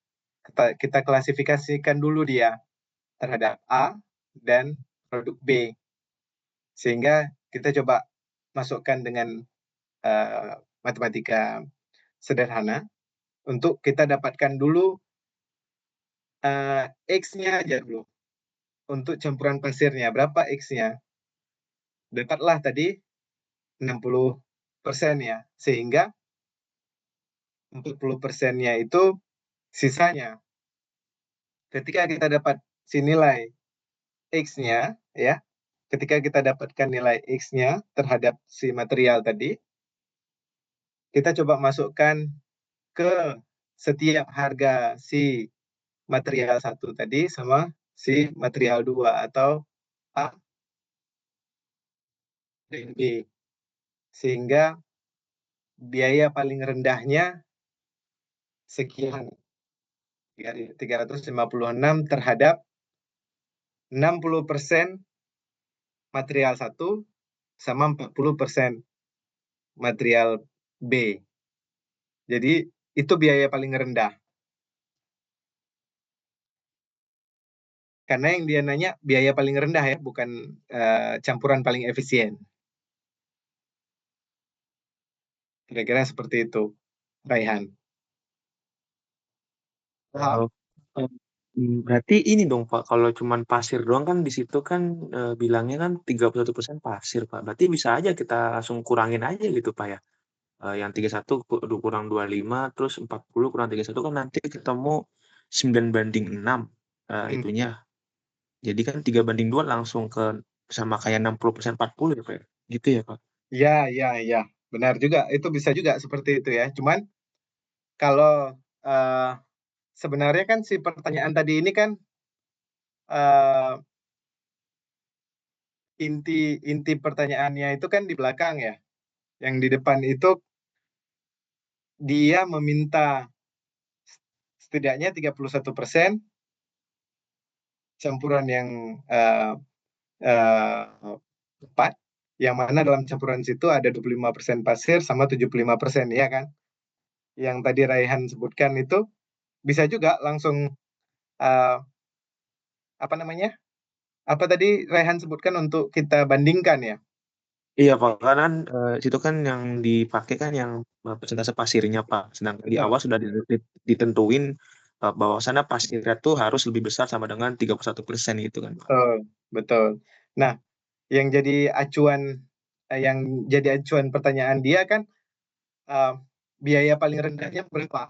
Kita klasifikasikan dulu dia terhadap A dan produk B. Sehingga kita coba masukkan dengan matematika sederhana untuk kita dapatkan dulu X-nya aja dulu. Untuk campuran pasirnya, berapa X-nya? Dapatlah tadi 60% ya. Sehingga 40%-nya itu sisanya. Ketika kita dapat si nilai X-nya, ya, ketika kita dapatkan nilai X-nya terhadap si material tadi, kita coba masukkan ke setiap harga si material 1 tadi sama si material 2 atau A dan B. Sehingga biaya paling rendahnya sekian, 356 terhadap 60% material 1 sama 40% material B. Jadi itu biaya paling rendah. Karena yang dia nanya biaya paling rendah ya, bukan campuran paling efisien. Kira-kira seperti itu, Raihan. Paham? Berarti ini dong Pak, kalau cuman pasir doang kan di situ kan bilangnya kan 31% pasir Pak. Berarti bisa aja kita langsung kurangin aja gitu Pak ya. Yang 31 kurang 25 terus 40 kurang 31 kan nanti ketemu 9:6 itunya. Jadi kan 3:2 langsung ke sama kayak 60% 40 ya Pak ya? Gitu ya Pak? Ya. Benar juga. Itu bisa juga seperti itu ya. Cuman kalau sebenarnya kan si pertanyaan tadi ini kan inti pertanyaannya itu kan di belakang ya. Yang di depan itu dia meminta setidaknya 31% campuran yang tepat, yang mana dalam campuran situ ada 25% pasir sama 75%, ya kan? Yang tadi Raihan sebutkan itu bisa juga langsung apa namanya? Apa tadi Raihan sebutkan untuk kita bandingkan ya? Iya Pak, karena kan situ kan yang dipakai kan yang persentase pasirnya Pak. Sedangkan di awal sudah ditentuin bahwa sana pasirnya tuh harus lebih besar sama dengan 31% gitu kan Pak. Betul. Nah, yang jadi acuan pertanyaan dia kan biaya paling rendahnya berapa?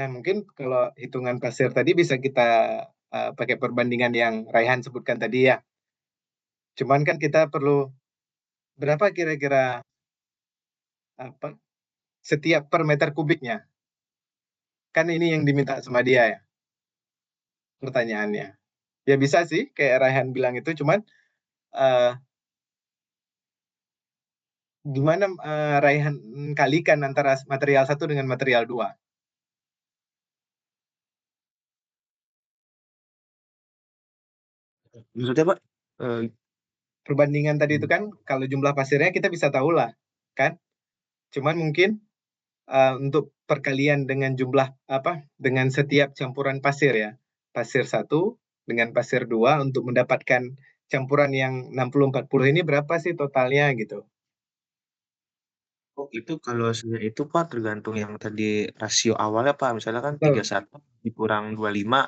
Nah, mungkin kalau hitungan pasir tadi bisa kita pakai perbandingan yang Raihan sebutkan tadi ya. Cuman kan kita perlu berapa kira-kira setiap per meter kubiknya? Kan ini yang diminta sama dia ya, pertanyaannya. Ya bisa sih, kayak Raihan bilang itu, cuman gimana Raihan kalikan antara material 1 dengan material 2? Maksudnya Pak, Perbandingan tadi itu kan, kalau jumlah pasirnya kita bisa tahu lah, kan? Cuman mungkin untuk perkalian dengan jumlah dengan setiap campuran pasir ya. Pasir 1 dengan pasir 2 untuk mendapatkan campuran yang 60-40 ini berapa sih totalnya gitu. oh itu kalau sebenarnya itu Pak tergantung yang tadi rasio awalnya Pak. Misalnya kan Betul. 31 dikurang 25.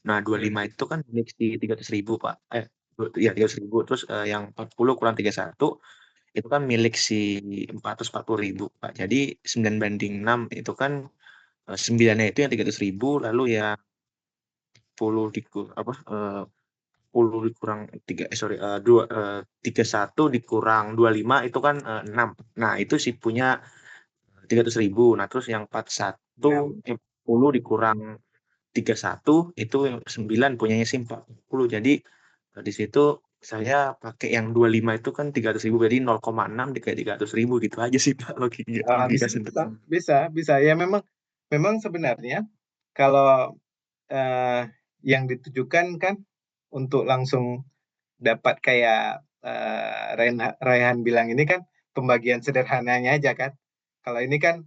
Nah 25 itu kan milik di 300.000 Pak. Ya 300.000. Terus yang 40 kurang 31 itu kan milik si 440.000 Pak. Jadi 9:6 itu kan 9-nya itu yang 300.000 lalu ya 10 dikurang 31 dikurang 25 itu kan 6. Nah, itu sih punya 300.000. Nah, terus yang 41 10 dikurang 31 itu yang 9 punyanya SIM 40. Jadi di situ saya pakai yang 25 itu kan 300.000, jadi 0,6 dikali 300.000 gitu aja sih Pak logika Bisa, sederhana. bisa. Ya memang sebenarnya kalau yang ditujukan kan untuk langsung dapat kayak Raihan bilang ini kan pembagian sederhananya aja kan. Kalau ini kan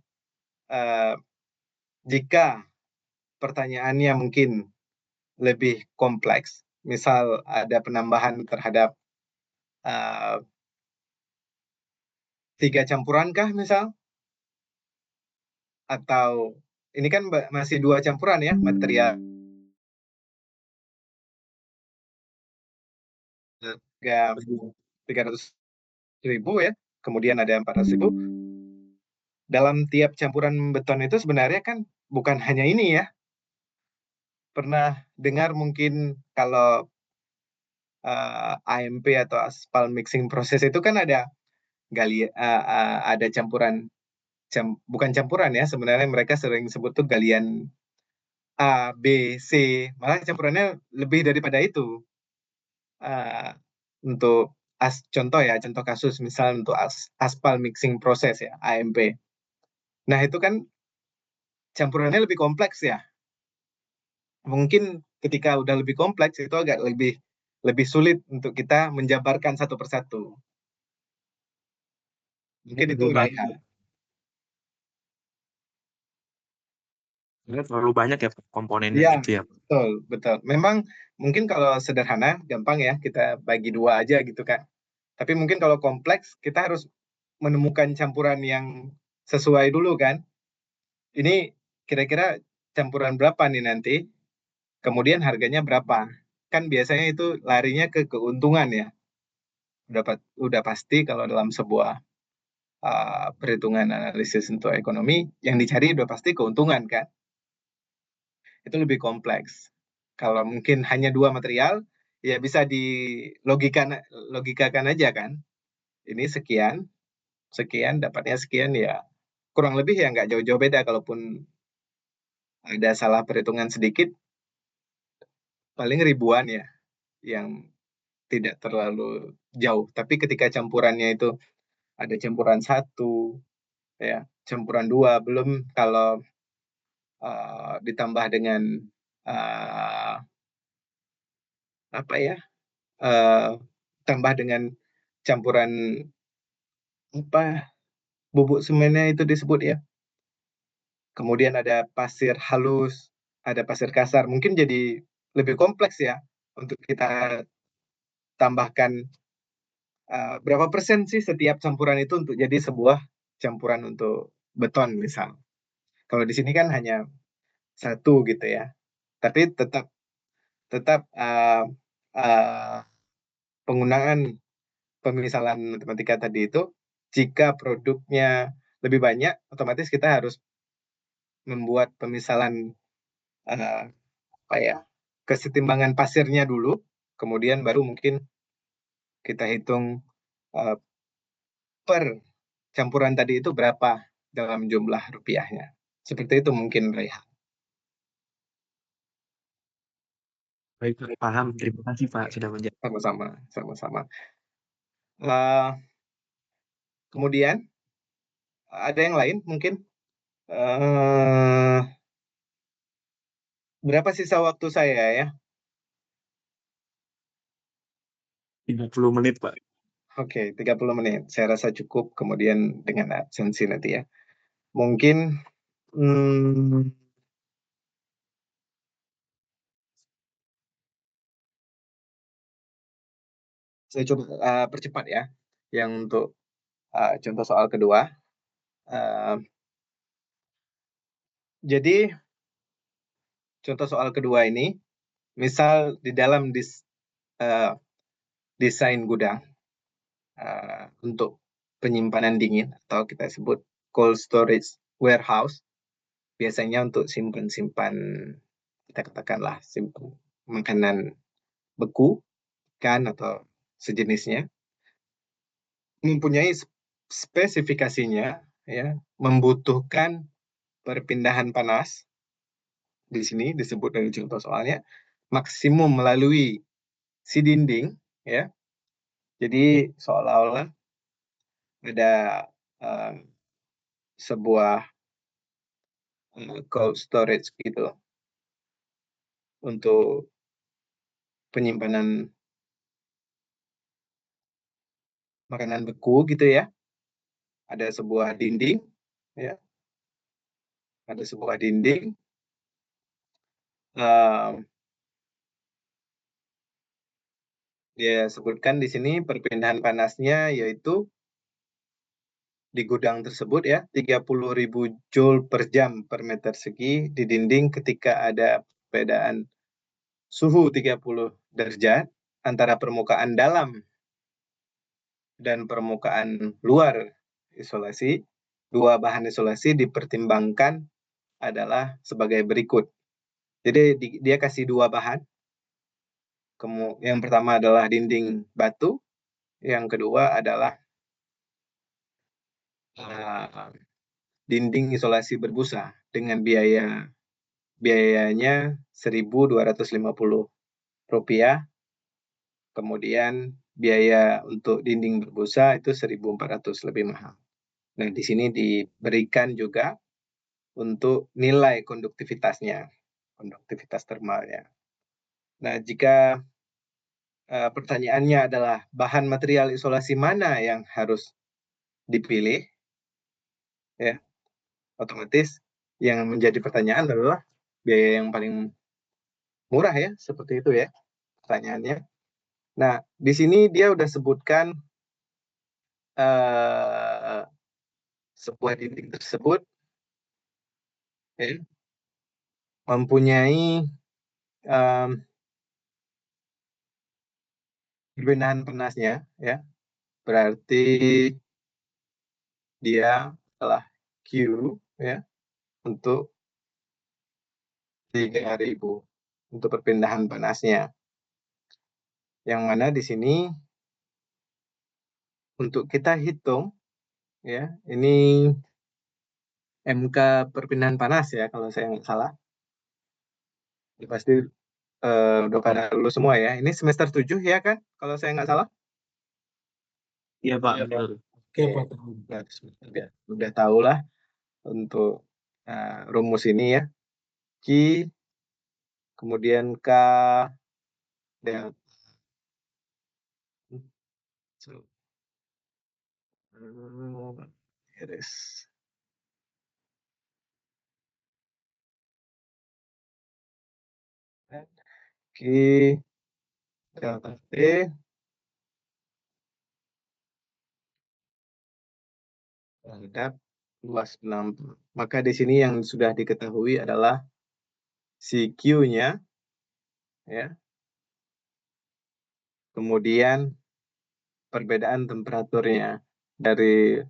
jika pertanyaannya mungkin lebih kompleks, misal ada penambahan terhadap 3 campuran kah misal, atau ini kan masih 2 campuran ya, material 300.000 ya, kemudian ada 400.000. Dalam tiap campuran beton itu sebenarnya kan bukan hanya ini ya. Pernah dengar mungkin kalau AMP atau aspal mixing proses itu kan ada ada campuran, bukan campuran ya, sebenarnya mereka sering sebut tuh galian A, B, C, malah campurannya lebih daripada itu. Untuk contoh kasus misal untuk aspal mixing proses ya, AMP. Nah itu kan campurannya lebih kompleks ya. Mungkin ketika udah lebih kompleks itu agak lebih sulit untuk kita menjabarkan satu persatu. Mungkin itu Raihan. Terlalu banyak ya komponennya Iya, gitu ya. betul. Memang mungkin kalau sederhana, gampang ya, kita bagi 2 aja gitu kan. Tapi mungkin kalau kompleks, kita harus menemukan campuran yang sesuai dulu kan. Ini kira-kira campuran berapa nih nanti, kemudian harganya berapa. Kan biasanya itu larinya ke keuntungan ya. Udah pasti kalau dalam sebuah perhitungan analisis untuk ekonomi, yang dicari udah pasti keuntungan kan. Itu lebih kompleks. Kalau mungkin hanya 2 material, ya bisa logikakan aja kan. Ini sekian, dapatnya sekian ya. Kurang lebih ya nggak jauh-jauh beda. Kalaupun ada salah perhitungan sedikit, paling ribuan ya, yang tidak terlalu jauh. Tapi ketika campurannya itu ada campuran 1, ya, campuran 2, belum kalau ditambah dengan uh, apa ya, tambah dengan campuran apa, bubuk semennya itu disebut ya. Kemudian ada pasir halus, ada pasir kasar. Mungkin jadi lebih kompleks ya untuk kita tambahkan berapa persen sih setiap campuran itu untuk jadi sebuah campuran untuk beton misal. Kalau di sini kan hanya 1 gitu ya. Tapi tetap penggunaan pemisalan matematika tadi itu, jika produknya lebih banyak, otomatis kita harus membuat pemisalan apa ya, kesetimbangan pasirnya dulu, kemudian baru mungkin kita hitung per campuran tadi itu berapa dalam jumlah rupiahnya. Seperti itu mungkin Reha. Baik, paham. Terima kasih Pak sudah menjawab. Sama-sama. Kemudian ada yang lain mungkin. Berapa sisa waktu saya ya? 30 menit Pak. Oke, 30 menit. Saya rasa cukup, kemudian dengan absensi nanti ya. Mungkin saya coba percepat ya. Yang untuk contoh soal kedua. Jadi contoh soal kedua ini, misal di dalam desain gudang untuk penyimpanan dingin atau kita sebut cold storage warehouse, biasanya untuk simpan-simpan, kita katakanlah simpan makanan beku kan atau sejenisnya, mempunyai spesifikasinya ya, membutuhkan perpindahan panas di sini disebut dari contoh soalnya maksimum melalui si dinding, ya. Jadi seolah-olah ada sebuah cold storage gitu untuk penyimpanan makanan beku gitu ya. Ada sebuah dinding, ya. Ada sebuah dinding. Dia sebutkan di sini perpindahan panasnya yaitu di gudang tersebut ya 30.000 joule per jam per meter segi di dinding ketika ada perbedaan suhu 30 derajat antara permukaan dalam dan permukaan luar isolasi. Dua bahan isolasi dipertimbangkan adalah sebagai berikut. Jadi dia kasih dua bahan. Yang pertama adalah dinding batu, yang kedua adalah dinding isolasi berbusa dengan biayanya Rp1.250. Kemudian biaya untuk dinding berbusa itu 1.400, lebih mahal. Nah, di sini diberikan juga untuk nilai konduktivitasnya, konduktivitas termalnya. Nah, jika pertanyaannya adalah bahan material isolasi mana yang harus dipilih, ya, otomatis yang menjadi pertanyaan adalah biaya yang paling murah ya, seperti itu ya pertanyaannya. Nah, di sini dia udah sebutkan sebuah dinding tersebut ya, mempunyai perpindahan panasnya ya, berarti dia adalah Q ya untuk 3.000 untuk perpindahan panasnya. Yang mana di sini untuk kita hitung ya, ini MK perpindahan panas ya kalau saya nggak salah. Ini pasti udah pada lulus semua ya. Ini semester 7 ya kan kalau saya nggak salah. Iya Pak, Iya, Pak. betul. Oke, udah tahu lah untuk rumus ini ya. Q, kemudian K, delta. So, iris. Q, delta T, terhadap luas penampung. Maka di sini yang sudah diketahui adalah si Q-nya ya. Kemudian perbedaan temperaturnya dari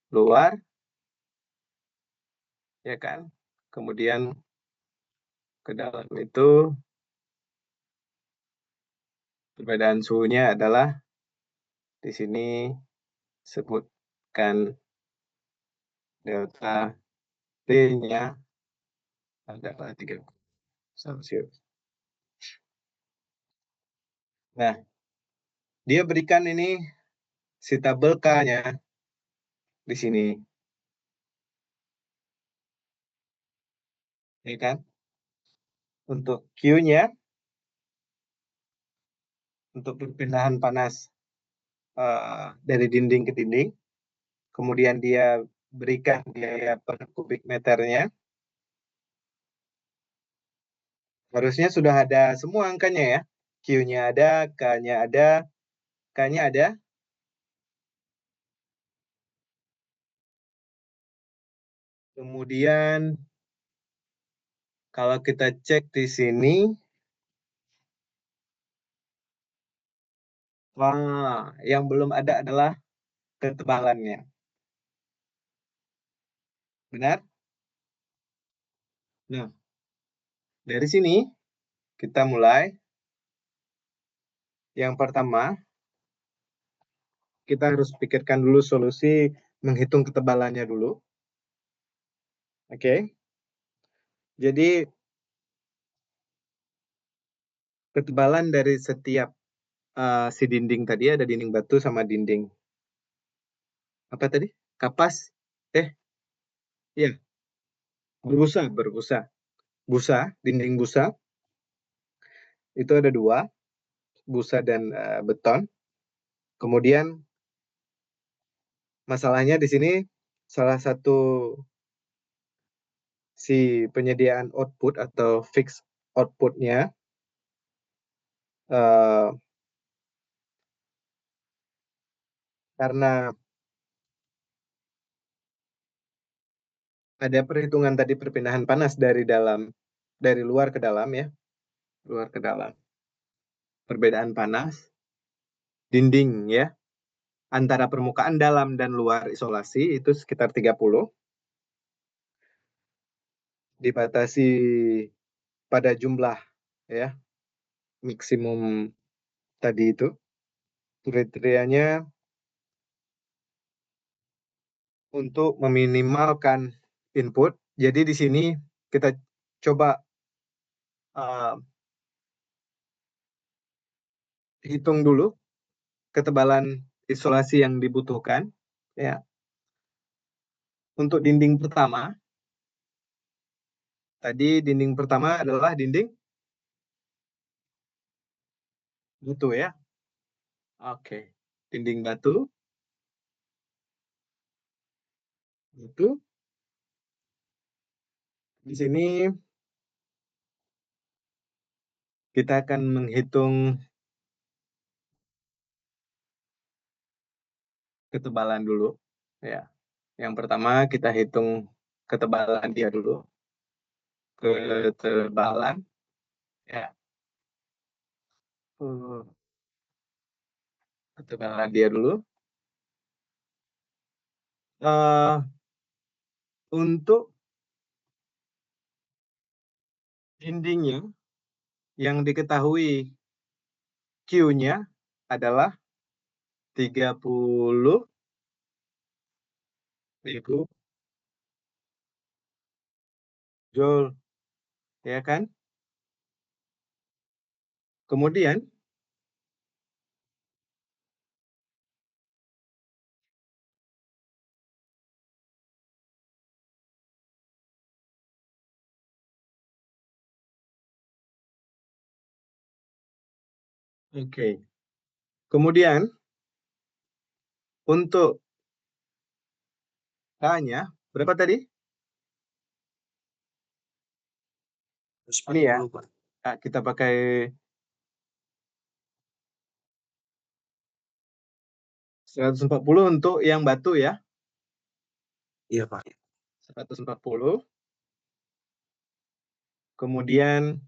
luar ya kan. Kemudian ke dalam itu perbedaan suhunya adalah di sini sebutkan delta T-nya adalah 30 Celcius. Nah, dia berikan ini si tabel K-nya di sini. Ya kan? Untuk Q-nya, untuk perpindahan panas dari dinding ke dinding, kemudian dia berikan biaya per kubik meternya. Harusnya sudah ada semua angkanya ya. Q-nya ada, K-nya ada, K-nya ada. Kemudian kalau kita cek di sini, yang belum ada adalah ketebalannya. Benar? Nah, dari sini kita mulai. Yang pertama, kita harus pikirkan dulu solusi menghitung ketebalannya dulu. Oke. Jadi ketebalan dari setiap si dinding tadi, ada dinding batu sama dinding apa tadi? Kapas? Iya, berbusa. Busa, dinding busa itu ada dua, busa dan beton. Kemudian masalahnya di sini salah satu si penyediaan output atau fix outputnya karena ada perhitungan tadi perpindahan panas dari luar ke dalam ya, luar ke dalam. Perbedaan panas dinding ya antara permukaan dalam dan luar isolasi itu sekitar 30, dibatasi pada jumlah ya maksimum tadi itu. Kriterianya untuk meminimalkan input. Jadi di sini kita coba hitung dulu ketebalan isolasi yang dibutuhkan ya. Untuk dinding pertama, tadi dinding pertama adalah dinding batu ya. Oke, dinding batu. Itu di sini kita akan menghitung ketebalan dulu ya. Yang pertama kita hitung ketebalan dia dulu. Ketebalan ya. Ketebalan dia dulu. Untuk dindingnya yang diketahui Q-nya adalah 30.000 Joule, ya kan? Kemudian kemudian untuk K-nya berapa tadi? Ini ya. Nah, kita pakai 140 untuk yang batu ya. Iya, Pak. 140. Kemudian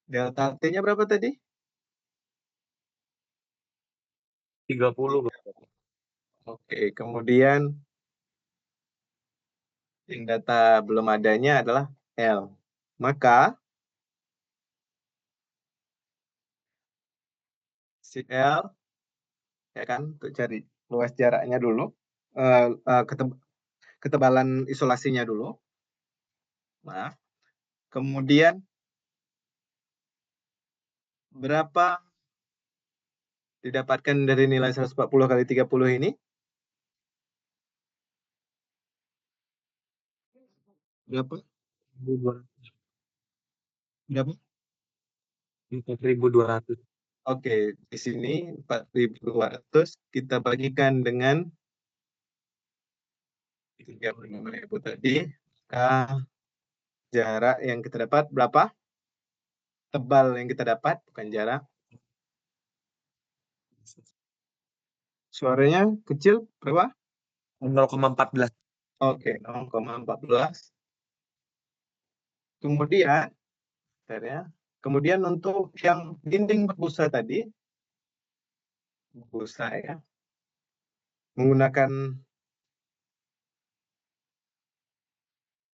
delta T-nya berapa tadi? 30, Pak. Oke, kemudian yang data belum adanya adalah L. Maka si L ya kan untuk cari luas jaraknya dulu, ketebalan isolasinya dulu. Nah, kemudian berapa didapatkan dari nilai 140 kali 30 ini? Berapa? 4.200. Oke, di sini 4.200 kita bagikan dengan 35.000 tadi. Jarak yang kita dapat berapa? Tebal yang kita dapat, bukan jarak. Suaranya kecil, berapa? 0,14. Oke, 0,14. Kemudian untuk yang dinding berbusa tadi, busa ya, menggunakan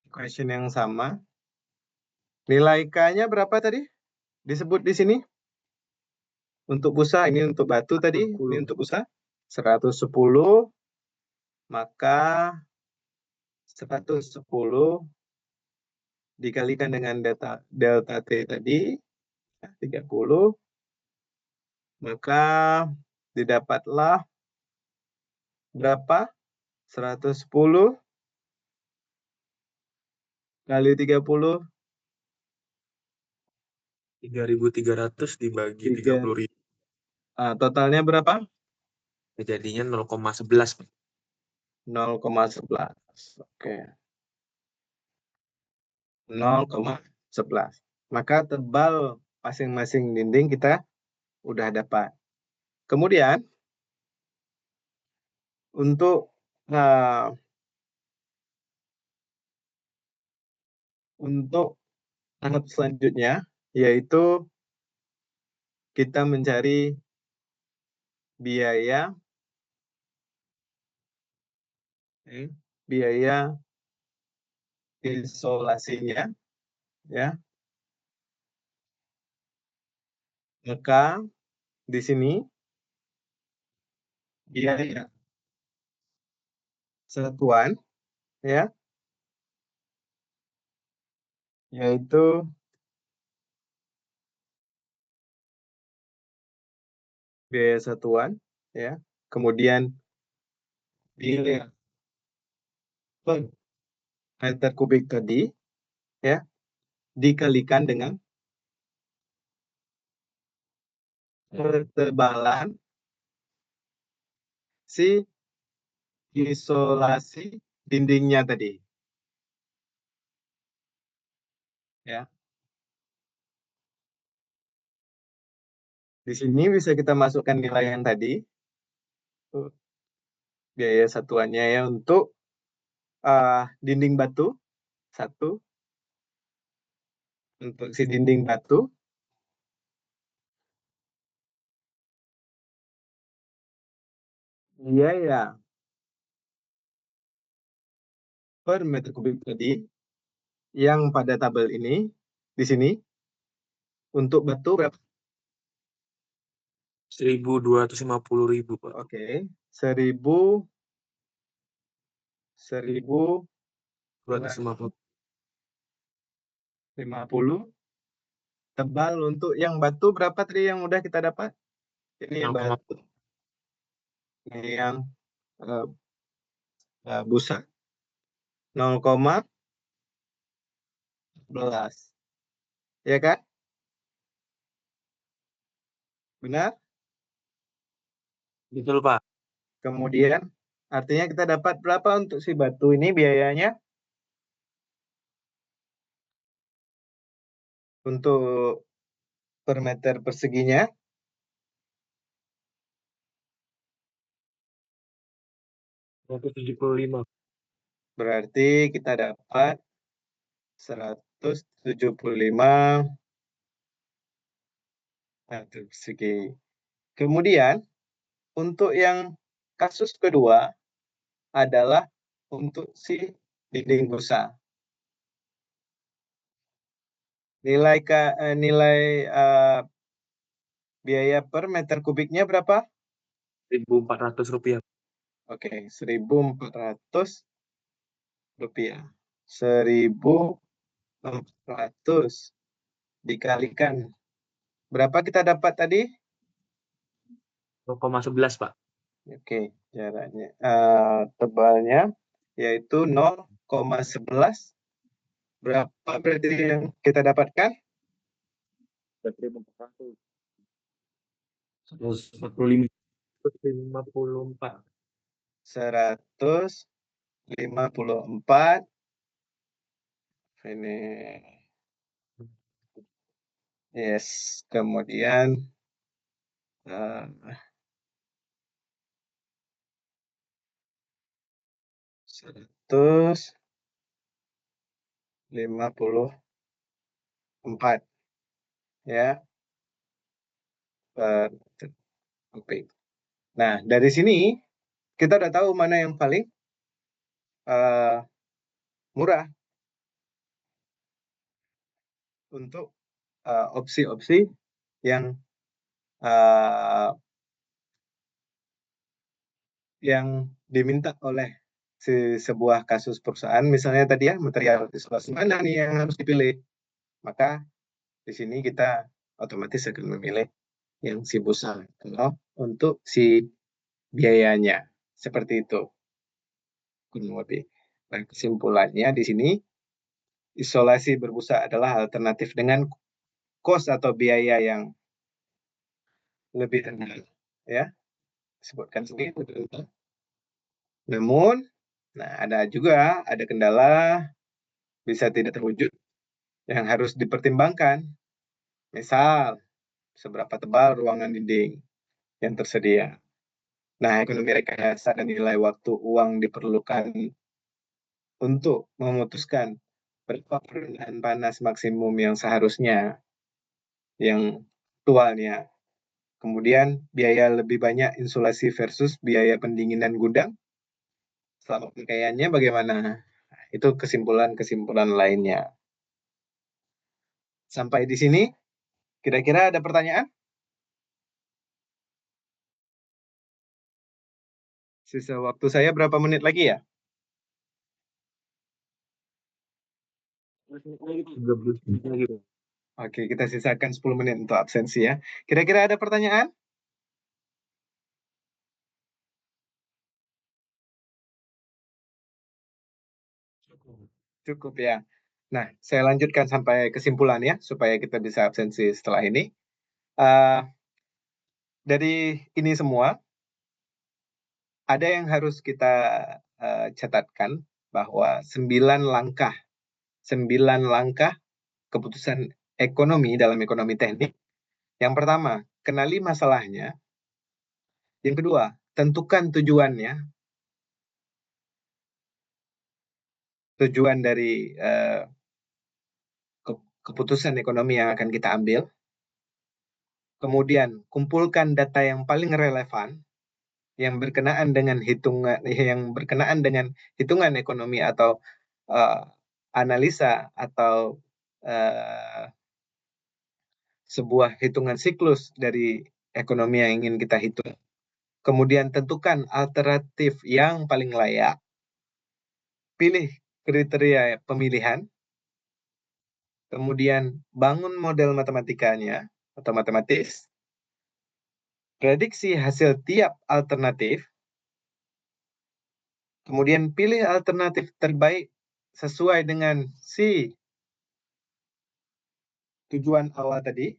equation yang sama. Nilai K-nya berapa tadi? Disebut di sini. Untuk busa, ini untuk batu tadi, ini untuk busa. 110, maka 110 dikalikan dengan delta T tadi, 30, maka didapatlah berapa? 110 kali 30, 3.300 dibagi 3, 30.000. totalnya berapa? Jadinya 0,11, Pak. 0,11. Oke. 0,11. Maka tebal masing-masing dinding kita udah dapat. Kemudian untuk tahap selanjutnya, yaitu kita mencari biaya isolasinya, ya. Maka di sini biaya satuan, ya, yaitu biaya satuan, ya. Kemudian biaya per meter kubik tadi, ya, dikalikan dengan ketebalan si isolasi dindingnya tadi, ya. Di sini bisa kita masukkan nilai yang tadi, biaya satuannya ya, untuk dinding batu, 1, untuk si dinding batu, biaya per meter kubik tadi, yang pada tabel ini, di sini, untuk batu berapa? 1.250.000, Pak. Oke, 1.250. 250. Tebal untuk yang batu berapa tadi yang udah kita dapat? Ini yang 0,11. batu. Ini yang busa. 0,11. Ya kan? Benar? Betul, Pak. Kemudian artinya kita dapat berapa untuk si batu ini biayanya? Untuk per meter perseginya 175. berarti kita dapat 175 meter persegi. Kemudian untuk yang kasus kedua adalah untuk si dinding busa. Nilai biaya per meter kubiknya berapa? Rp1.400. Oke, 1.400. 1.400 dikalikan. Berapa kita dapat tadi? 0,11, Pak. Oke, jaraknya. Tebalnya yaitu 0,11. Berapa berarti yang kita dapatkan? 145. 154. 154. Ini. Yes, kemudian 154, ya, per kubik. Nah, dari sini kita udah tahu mana yang paling murah untuk opsi-opsi yang diminta oleh sebuah kasus perusahaan, misalnya tadi ya, material isolasi mana nih yang harus dipilih, maka di sini kita otomatis akan memilih yang si busa kalau untuk si biayanya. Seperti itu kurang lebih. Nah, kesimpulannya di sini isolasi berbusa adalah alternatif dengan kos atau biaya yang lebih rendah, ya, sebutkan sendiri lebih rendah. Namun, nah ada kendala bisa tidak terwujud yang harus dipertimbangkan. Misal, seberapa tebal ruangan dinding yang tersedia. Nah, ekonomi rekayasa dan nilai waktu uang diperlukan untuk memutuskan berapa perubahan panas maksimum yang seharusnya, yang aktualnya. Kemudian biaya lebih banyak insulasi versus biaya pendinginan gudang. Selama pemakaiannya bagaimana? Itu kesimpulan-kesimpulan lainnya. Sampai di sini, kira-kira ada pertanyaan? Sisa waktu saya berapa menit lagi ya? 13 menit lagi, Pak. Oke, kita sisakan 10 menit untuk absensi ya. Kira-kira ada pertanyaan? Cukup ya. Nah, saya lanjutkan sampai kesimpulan ya, supaya kita bisa absensi setelah ini. Dari ini semua, ada yang harus kita catatkan bahwa 9 langkah keputusan ekonomi dalam ekonomi teknik. Yang pertama, kenali masalahnya. Yang kedua, tentukan tujuannya. Tujuan dari keputusan ekonomi yang akan kita ambil. Kemudian, kumpulkan data yang paling relevan yang berkenaan dengan hitungan ekonomi atau analisa atau sebuah hitungan siklus dari ekonomi yang ingin kita hitung. Kemudian tentukan alternatif yang paling layak. Pilih kriteria pemilihan. Kemudian bangun model matematikanya atau matematis. Prediksi hasil tiap alternatif. Kemudian pilih alternatif terbaik sesuai dengan si tujuan awal tadi.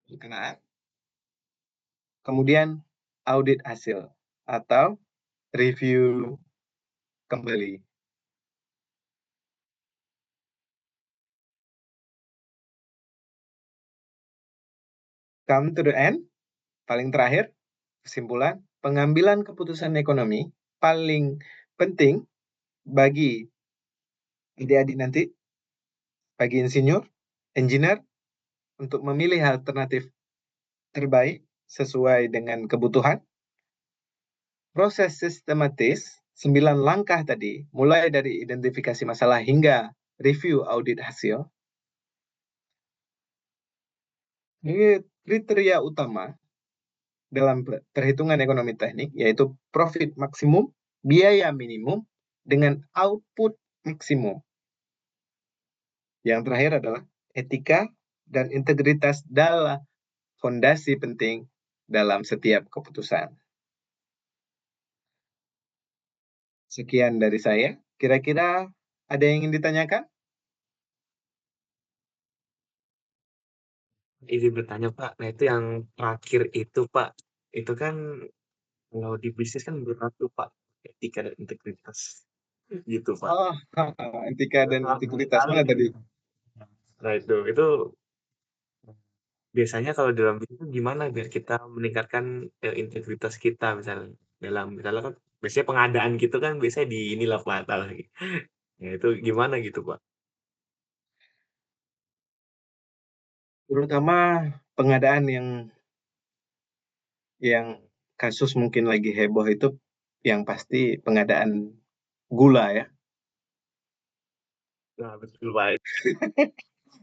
Berkenaan. Kemudian audit hasil atau review kembali. Come to the end, paling terakhir, kesimpulan, pengambilan keputusan ekonomi paling penting bagi adik-adik nanti, bagi insinyur, engineer, untuk memilih alternatif terbaik sesuai dengan kebutuhan. Proses sistematis, 9 langkah tadi, mulai dari identifikasi masalah hingga review audit hasil. Ini kriteria utama dalam perhitungan ekonomi teknik, yaitu profit maksimum, biaya minimum, dengan output maksimum. Yang terakhir adalah etika dan integritas dalam fondasi penting dalam setiap keputusan. Sekian dari saya. Kira-kira ada yang ingin ditanyakan? Izin bertanya, Pak. Nah, itu yang terakhir itu, Pak. Itu kan kalau di bisnis kan berat tuh, Pak. Etika dan integritas. Gitu, Pak. Oh, etika dan integritas mana tadi? Nah, itu biasanya kalau dalam bisnis itu gimana biar kita meningkatkan integritas kita misalnya kan biasanya pengadaan gitu kan biasanya di inilah batal lagi. Ya itu gimana gitu, Pak? Terutama pengadaan yang kasus mungkin lagi heboh itu yang pasti pengadaan gula ya. Nah, betul, Pak.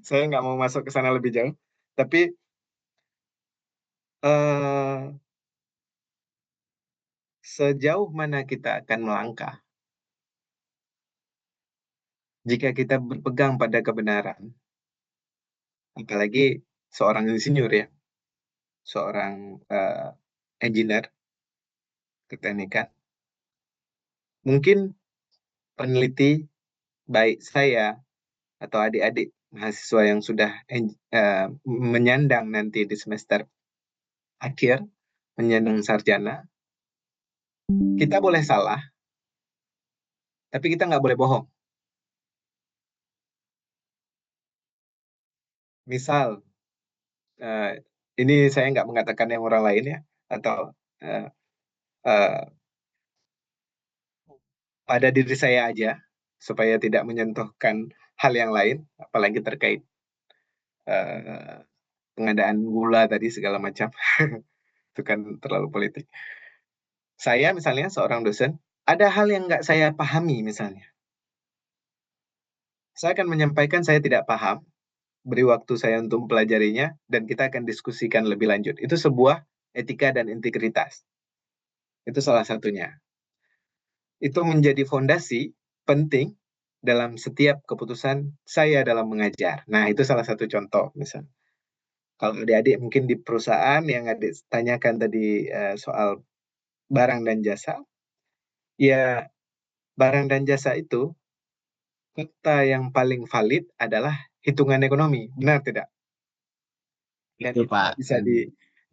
Saya nggak mau masuk ke sana lebih jauh. Tapi eh, sejauh mana kita akan melangkah jika kita berpegang pada kebenaran, apalagi seorang insinyur ya, seorang engineer keteknikan, mungkin peneliti baik saya atau adik-adik mahasiswa yang sudah menyandang nanti di semester akhir, menyandang sarjana, kita boleh salah, tapi kita nggak boleh bohong. Misal, ini saya nggak mengatakan yang orang lain ya, atau pada diri saya aja, supaya tidak menyentuhkan hal yang lain, apalagi terkait pengadaan gula tadi segala macam. Itu kan terlalu politik. Saya misalnya seorang dosen, ada hal yang nggak saya pahami misalnya. Saya akan menyampaikan saya tidak paham, beri waktu saya untuk mempelajarinya, dan kita akan diskusikan lebih lanjut. Itu sebuah etika dan integritas. Itu salah satunya. Itu menjadi fondasi penting dalam setiap keputusan saya dalam mengajar. Nah, itu salah satu contoh misal. Kalau adik-adik mungkin di perusahaan yang adik tanyakan tadi soal barang dan jasa, ya barang dan jasa itu fakta yang paling valid adalah hitungan ekonomi, benar tidak? Dan Itu itu Pak.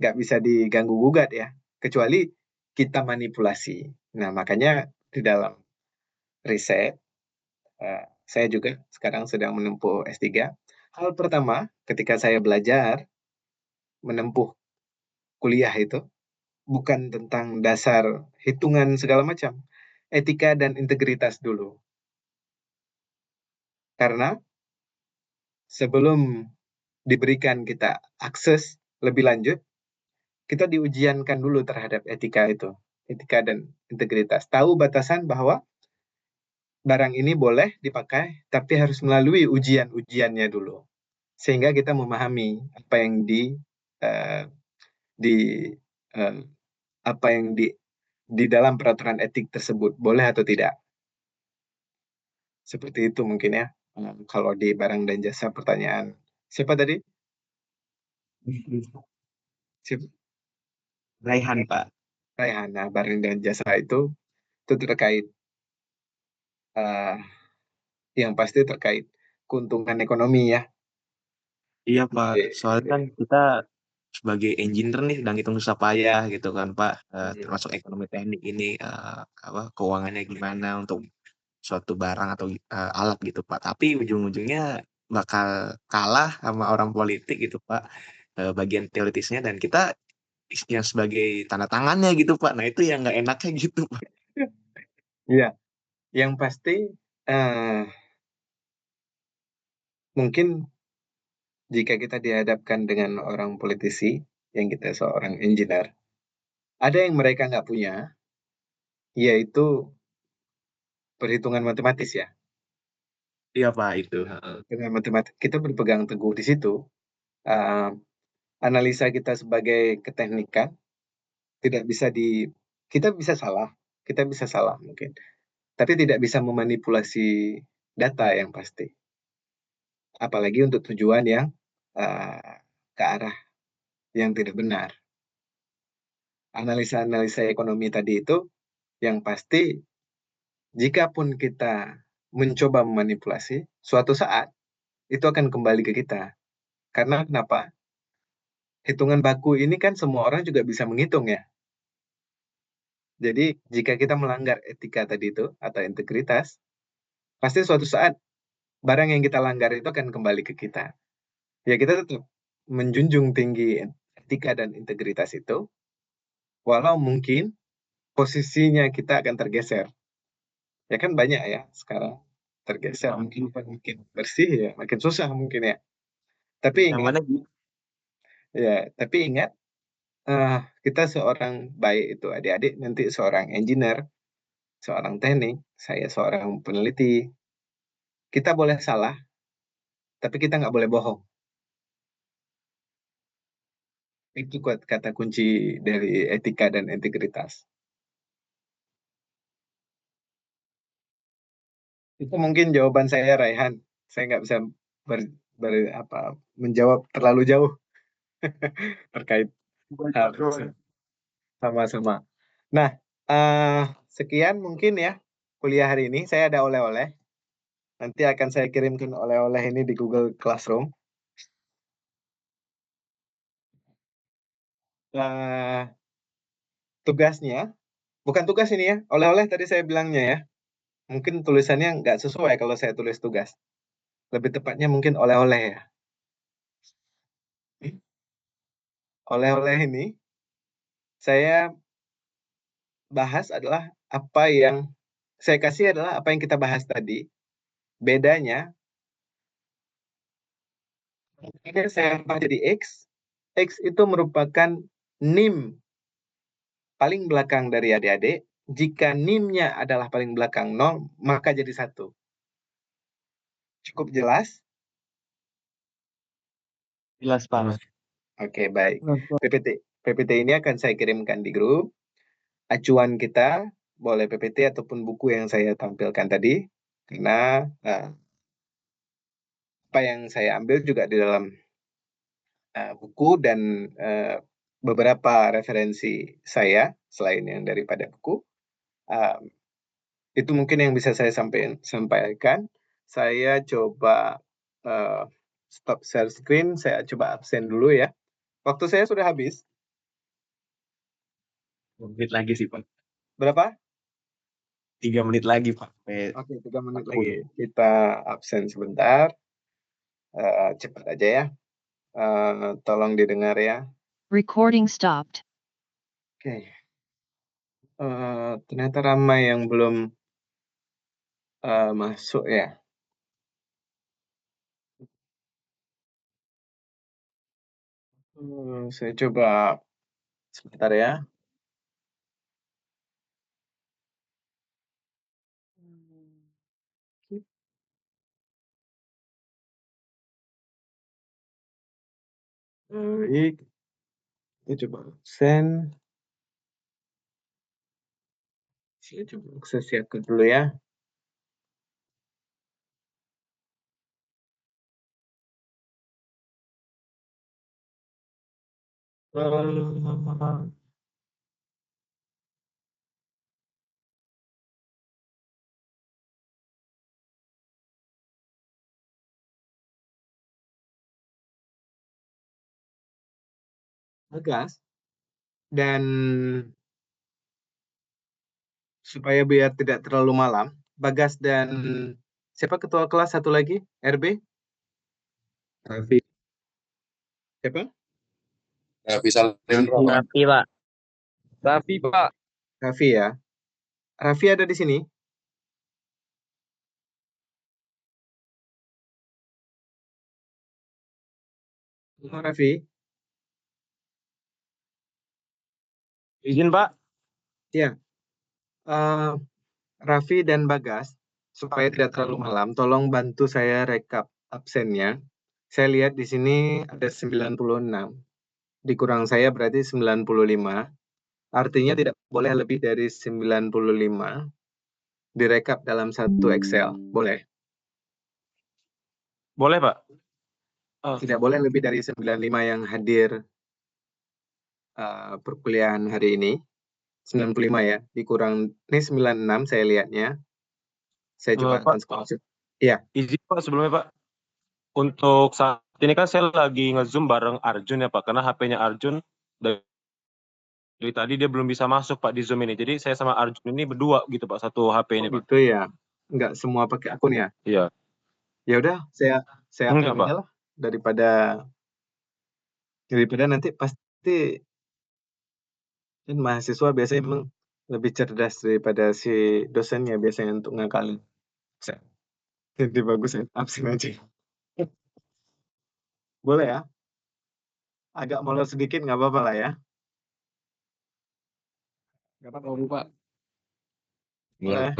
nggak bisa diganggu gugat ya, kecuali kita manipulasi. Nah, makanya di dalam riset, saya juga sekarang sedang menempuh S3. Hal pertama ketika saya belajar menempuh kuliah itu bukan tentang dasar hitungan segala macam, etika dan integritas dulu. Karena sebelum diberikan kita akses lebih lanjut, kita diujiankan dulu terhadap etika itu, etika dan integritas. Tahu batasan bahwa barang ini boleh dipakai, tapi harus melalui ujian-ujiannya dulu, sehingga kita memahami apa yang uh, di uh, apa yang di dalam peraturan etik tersebut boleh atau tidak. Seperti itu mungkin ya. Kalau di barang dan jasa pertanyaan siapa tadi? Siapa? Raihan Pak. Raihana. Barang dan jasa itu terkait uh, yang pasti terkait keuntungan ekonomi ya. Iya Pak. Oke. Soalnya kan kita sebagai engineer nih sedang hitung susah payah gitu kan Pak. Termasuk ekonomi teknik ini keuangannya gimana untuk suatu barang atau alat gitu Pak. Tapi ujung-ujungnya bakal kalah sama orang politik gitu Pak. Bagian teoritisnya dan kita yang sebagai tanda tangannya gitu Pak. Nah itu yang nggak enaknya gitu Pak. Iya, yang pasti uh, mungkin jika kita dihadapkan dengan orang politisi, yang kita seorang engineer, ada yang mereka nggak punya, yaitu perhitungan matematis ya. Iya Pak itu. Heeh. Dengan matematik kita berpegang teguh di situ. Uh, Analisa kita sebagai keteknikan tidak bisa kita bisa salah mungkin, tapi tidak bisa memanipulasi data yang pasti, apalagi untuk tujuan yang uh, ke arah yang tidak benar. Analisa-analisa ekonomi tadi itu yang pasti, jikapun kita mencoba memanipulasi, suatu saat itu akan kembali ke kita. Karena kenapa? Hitungan baku ini kan semua orang juga bisa menghitung ya. Jadi jika kita melanggar etika tadi itu atau integritas, pasti suatu saat barang yang kita langgar itu akan kembali ke kita. Ya kita tetap menjunjung tinggi etika dan integritas itu, walau mungkin posisinya kita akan tergeser. Ya kan banyak ya sekarang tergeser, mungkin makin bersih ya, makin susah mungkin ya. Tapi Yang ingat, mana tapi ingat, eh, kita seorang baik itu adik-adik nanti seorang engineer, seorang teknik, saya seorang peneliti, kita boleh salah, tapi kita nggak boleh bohong. Itu kata kunci dari etika dan integritas. Itu mungkin jawaban saya, Raihan. Saya nggak bisa menjawab terlalu jauh terkait hal tersebut. Sama-sama. Nah, sekian mungkin ya kuliah hari ini. Saya ada oleh-oleh. Nanti akan saya kirimkan oleh-oleh ini di Google Classroom. Tugasnya, bukan tugas ini ya, oleh-oleh tadi saya bilangnya ya. Mungkin tulisannya nggak sesuai kalau saya tulis tugas. Lebih tepatnya mungkin oleh-oleh ya. Oleh-oleh ini saya bahas adalah apa yang saya kasih adalah apa yang kita bahas tadi. Bedanya, ini saya ubah jadi X. X itu merupakan NIM paling belakang dari adik-adik. Jika NIM-nya adalah paling belakang 0, maka jadi 1. Cukup jelas? Jelas, Pak. Oke, baik. PPT ini akan saya kirimkan di grup. Acuan kita boleh PPT ataupun buku yang saya tampilkan tadi. Karena apa yang saya ambil juga di dalam buku dan beberapa referensi saya selain yang daripada buku. Itu mungkin yang bisa saya sampaikan. Saya coba stop share screen. Saya coba absen dulu ya. Waktu saya sudah habis. 2 menit lagi sih, Pak. Berapa? 3 menit lagi, Pak. Oke, 3 menit lagi. Kita absen sebentar. Cepat aja ya. Tolong didengar ya. Recording stopped. Oke. Ternyata ramai yang belum masuk ya. Saya coba sebentar ya. Baik. Kita coba absen. Saya coba akses ya dulu ya. Bagas. Dan supaya biar tidak terlalu malam, Bagas dan siapa ketua kelas satu lagi? RB? Raffi. Siapa? Raffi Salim, Raffi, Pak. Raffi, Pak. Raffi ya. Raffi ada di sini? Halo Raffi. Izin, Pak. Ya. Raffi dan Bagas, supaya tidak terlalu malam, tolong bantu saya rekap absennya. Saya lihat di sini ada 96. Dikurang saya berarti 95. Artinya tidak boleh lebih dari 95 direkap dalam satu Excel. Boleh? Boleh, Pak. Tidak boleh lebih dari 95 yang hadir perkuliahan hari ini. 95 ya. Dikurang ini 96 saya lihatnya. Saya coba Pak, screenshot. Iya. izin, Pak, sebelumnya, Pak. Untuk saat ini kan saya lagi nge-zoom bareng Arjun ya, Pak. Karena HP-nya Arjun dari tadi dia belum bisa masuk, Pak, di Zoom ini. Jadi saya sama Arjun ini berdua gitu, Pak, satu HP ini, Pak. Gitu ya. Nggak semua pakai akun ya? Iya. Ya udah, saya Enggak, upload Pak. aja lah daripada nanti pasti kan mahasiswa biasanya emang lebih cerdas daripada si dosennya biasanya untuk ngakalin. Jadi bagus ya, absen aja. Boleh ya? Agak molor sedikit nggak apa-apa lah ya. Nggak apa-apa, Pak. Boleh.